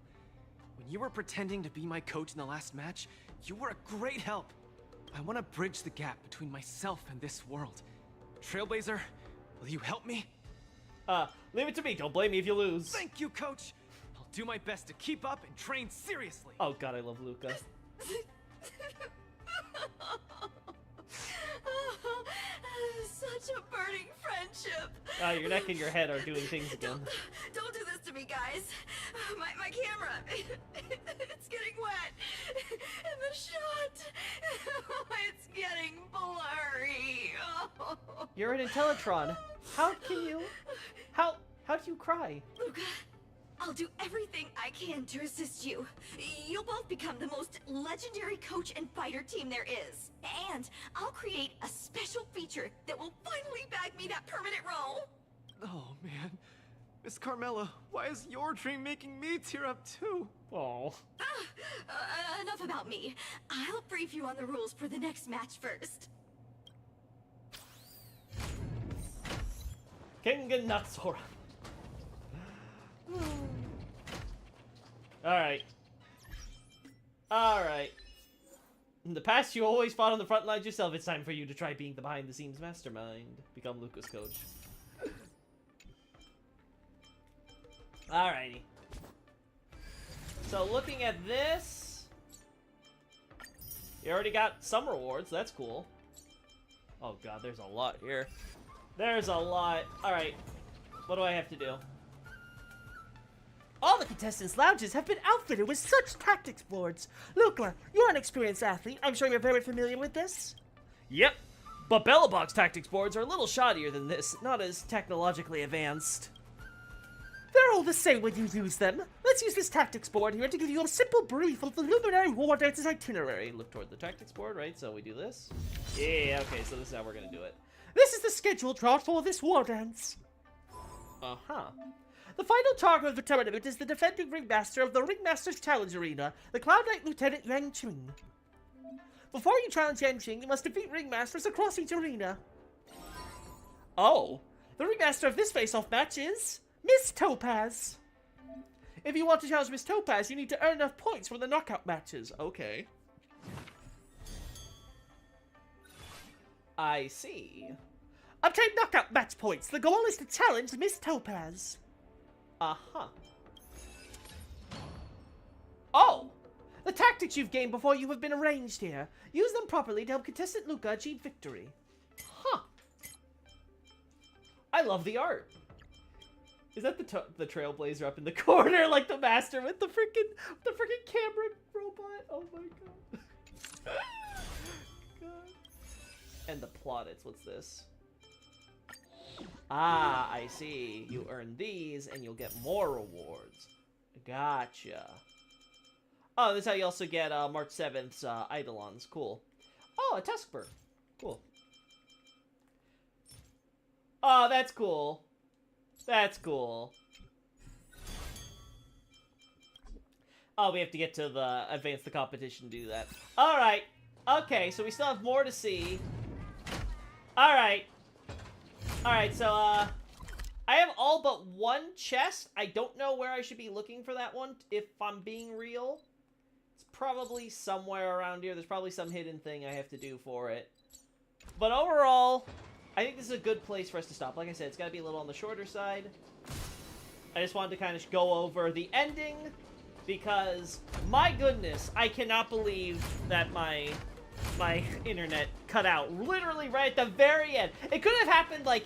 When you were pretending to be my coach in the last match, you were a great help. I want to bridge the gap between myself and this world. Trailblazer, will you help me? Leave it to me. Don't blame me if you lose. Thank you, coach. I'll do my best to keep up and train seriously. Oh god, I love Luca. Such a burning friendship. Your neck and your head are doing things again. Don't do this to me, guys. My camera, it's getting wet. And the shot, it's getting blurry. You're an Intellitron. How can you? How do you cry? Luca, I'll do everything I can to assist you. You'll both become the most legendary coach and fighter team there is. And I'll create a special feature that will finally bag me that permanent role. Oh, man. Miss Carmela, why is your dream making me tear up too? Oh. Enough about me. I'll brief you on the rules for the next match first. Kengan Natsura. Alright. Alright. In the past, you always fought on the front lines yourself. It's time for you to try being the behind-the-scenes mastermind. Become Luca's coach. Alrighty. So, looking at this... You already got some rewards. That's cool. Oh god, there's a lot here. There's a lot. Alright. What do I have to do? All the contestants' lounges have been outfitted with such tactics boards. Luca, you're an experienced athlete. I'm sure you're very familiar with this. Yep, but Belobog's tactics boards are a little shoddier than this, not as technologically advanced. They're all the same when you use them. Let's use this tactics board here to give you a simple brief of the Luminary War Dance's itinerary. Look toward the tactics board, right? So we do this. Yeah, okay, so this is how we're gonna do it. This is the scheduled route for this war dance. Uh-huh. The final target of the tournament is the defending ringmaster of the Ringmaster's Challenge Arena, the Cloud Knight Lieutenant Yang Qing. Before you challenge Yang Qing, you must defeat ringmasters across each arena. Oh. The ringmaster of this face-off match is Miss Topaz. If you want to challenge Miss Topaz, you need to earn enough points from the knockout matches. Okay. I see. Obtain knockout match points. The goal is to challenge Miss Topaz. Uh-huh. Oh! The tactics you've gained before you have been arranged here. Use them properly to help contestant Luca achieve victory. Huh. I love the art. Is that the Trailblazer up in the corner, like the master with the freaking camera robot? Oh my god. God. And the plaudits, what's this? Ah, I see. You earn these, and you'll get more rewards. Gotcha. Oh, this is how you also get March 7th's Eidolons. Cool. Oh, a Tuskbird. Cool. Oh, that's cool. That's cool. Oh, we have to get to the advance the competition to do that. Alright. Okay, so we still have more to see. Alright. Alright, so, I have all but one chest. I don't know where I should be looking for that one, if I'm being real. It's probably somewhere around here. There's probably some hidden thing I have to do for it. But overall, I think this is a good place for us to stop. Like I said, it's got to be a little on the shorter side. I just wanted to kind of go over the ending, because, my goodness, I cannot believe that my internet cut out literally right at the very end. It could have happened like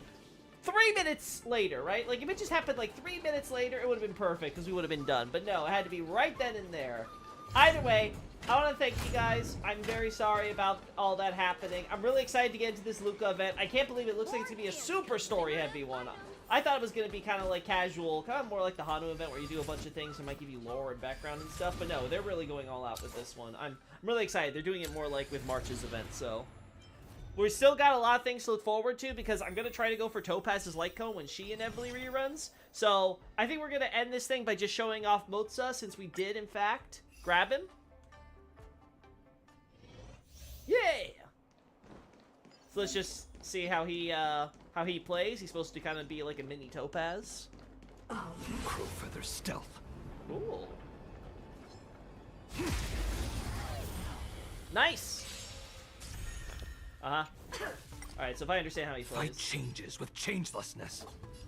3 minutes later, right? Like, if it just happened, like, 3 minutes later, it would have been perfect, because we would have been done. But no, it had to be right then and there. Either way, I want to thank you guys. I'm very sorry about all that happening. I'm really excited to get into this Luca event. I can't believe it looks like it's going to be a super story-heavy one. I thought it was going to be kind of like casual, kind of more like the Hanu event where you do a bunch of things and might give you lore and background and stuff. But no, they're really going all out with this one. I'm really excited. They're doing it more like with March's event, so... We still got a lot of things to look forward to because I'm going to try to go for Topaz's Light Cone when she inevitably reruns. So, I think we're going to end this thing by just showing off Motza since we did, in fact, grab him. Yeah! So let's just see how he plays. He's supposed to kind of be like a mini Topaz. Crowfeather stealth. Cool. Nice! Alright, so if I understand how he plays. Fight changes with changelessness.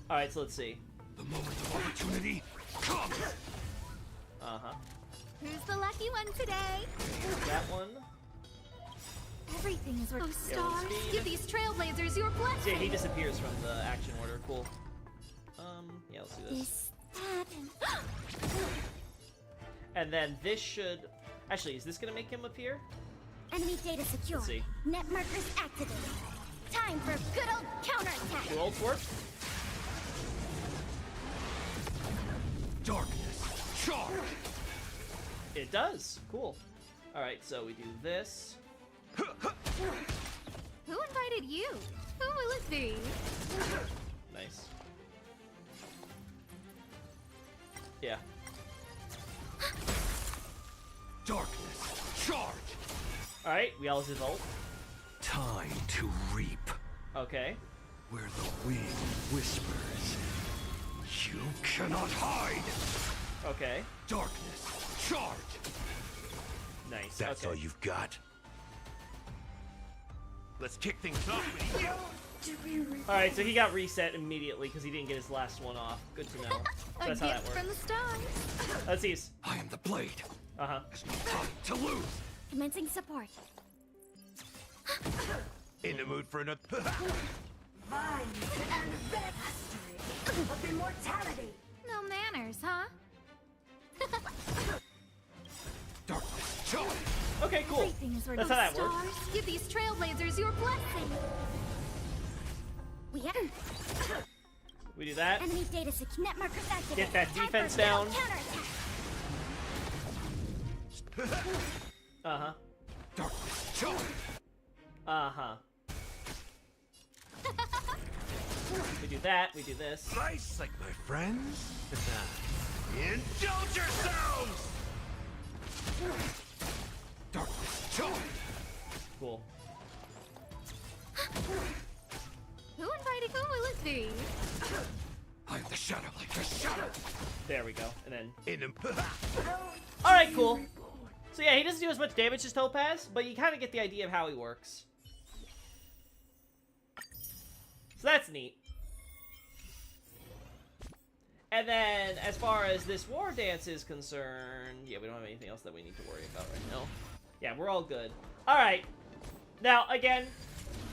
Alright, so let's see. The moment of opportunity comes! Who's the lucky one today? That one. Everything is working. Oh, Yeah, stars, speed. give these trailblazers your blessing. Yeah, he disappears from the action order. Cool. Yeah, let's do this. And then this should... Actually, is this going to make him appear? Enemy data secure. Let's see. Net markers activated. Time for a good old counterattack. Do ult work? Darkness, charge! It does. Cool. Alright, so we do this. Who invited you? Who will it be? Nice. Yeah. Darkness, charge! Alright, we all his ult. Time to reap. Okay. Where the wind whispers, you cannot hide! Okay. Darkness, charge! Nice. That's okay. all you've got? Let's kick things off with you. Alright, so he got reset immediately because he didn't get his last one off. Good to know. So A that's how that gift works. from the stars. Let's see. I am the blade. Uh-huh. There's no time to lose. Commencing support. In the mood for another. Vines and history of immortality. No manners, huh? Darkness, charge! Okay, cool. Everything is where That's those how that stars. works. Give these trailblazers your blessing. We have We do that. enemy data secure. Net markers activated. Get that Time defense for a good down. old counterattack. Uh-huh. Darkness, charge! Uh-huh. We do that, we do this. Slice like my friends. Indulge yourselves! Darkness, charge! Cool. Who invited? Who will it be? I am the shadow like your shadow! There we go. And then... In the... Alright, cool. So yeah, he doesn't do as much damage as Topaz, but you kind of get the idea of how he works. So that's neat. And then, as far as this war dance is concerned, yeah, we don't have anything else that we need to worry about right now. Yeah, we're all good. Alright. Now, again,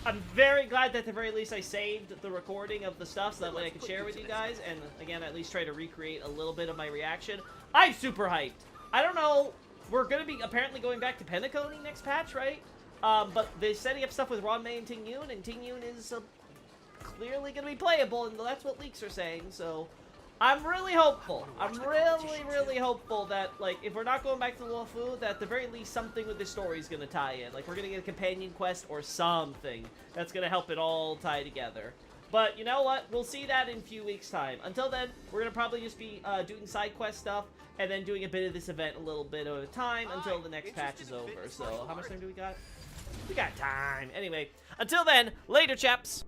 I'm very glad that at the very least I saved the recording of the stuff so that way I could share with you guys, and again, at least try to recreate a little bit of my reaction. I'm super hyped. I don't know, we're going to be apparently going back to Penacony next patch, right? But they're setting up stuff with Ranmei and Ting Yun is clearly going to be playable, and that's what leaks are saying, so... I'm really hopeful. I'm really hopeful that, like, if we're not going back to Luofu, that at the very least something with this story is going to tie in. Like, we're going to get a companion quest or something that's going to help it all tie together. But, you know what? We'll see that in a few weeks' time. Until then, we're going to probably just be doing side quest stuff and then doing a bit of this event a little bit at a time until the next patch is over. So, how much time do we got? We got time. Anyway, until then, later, chaps!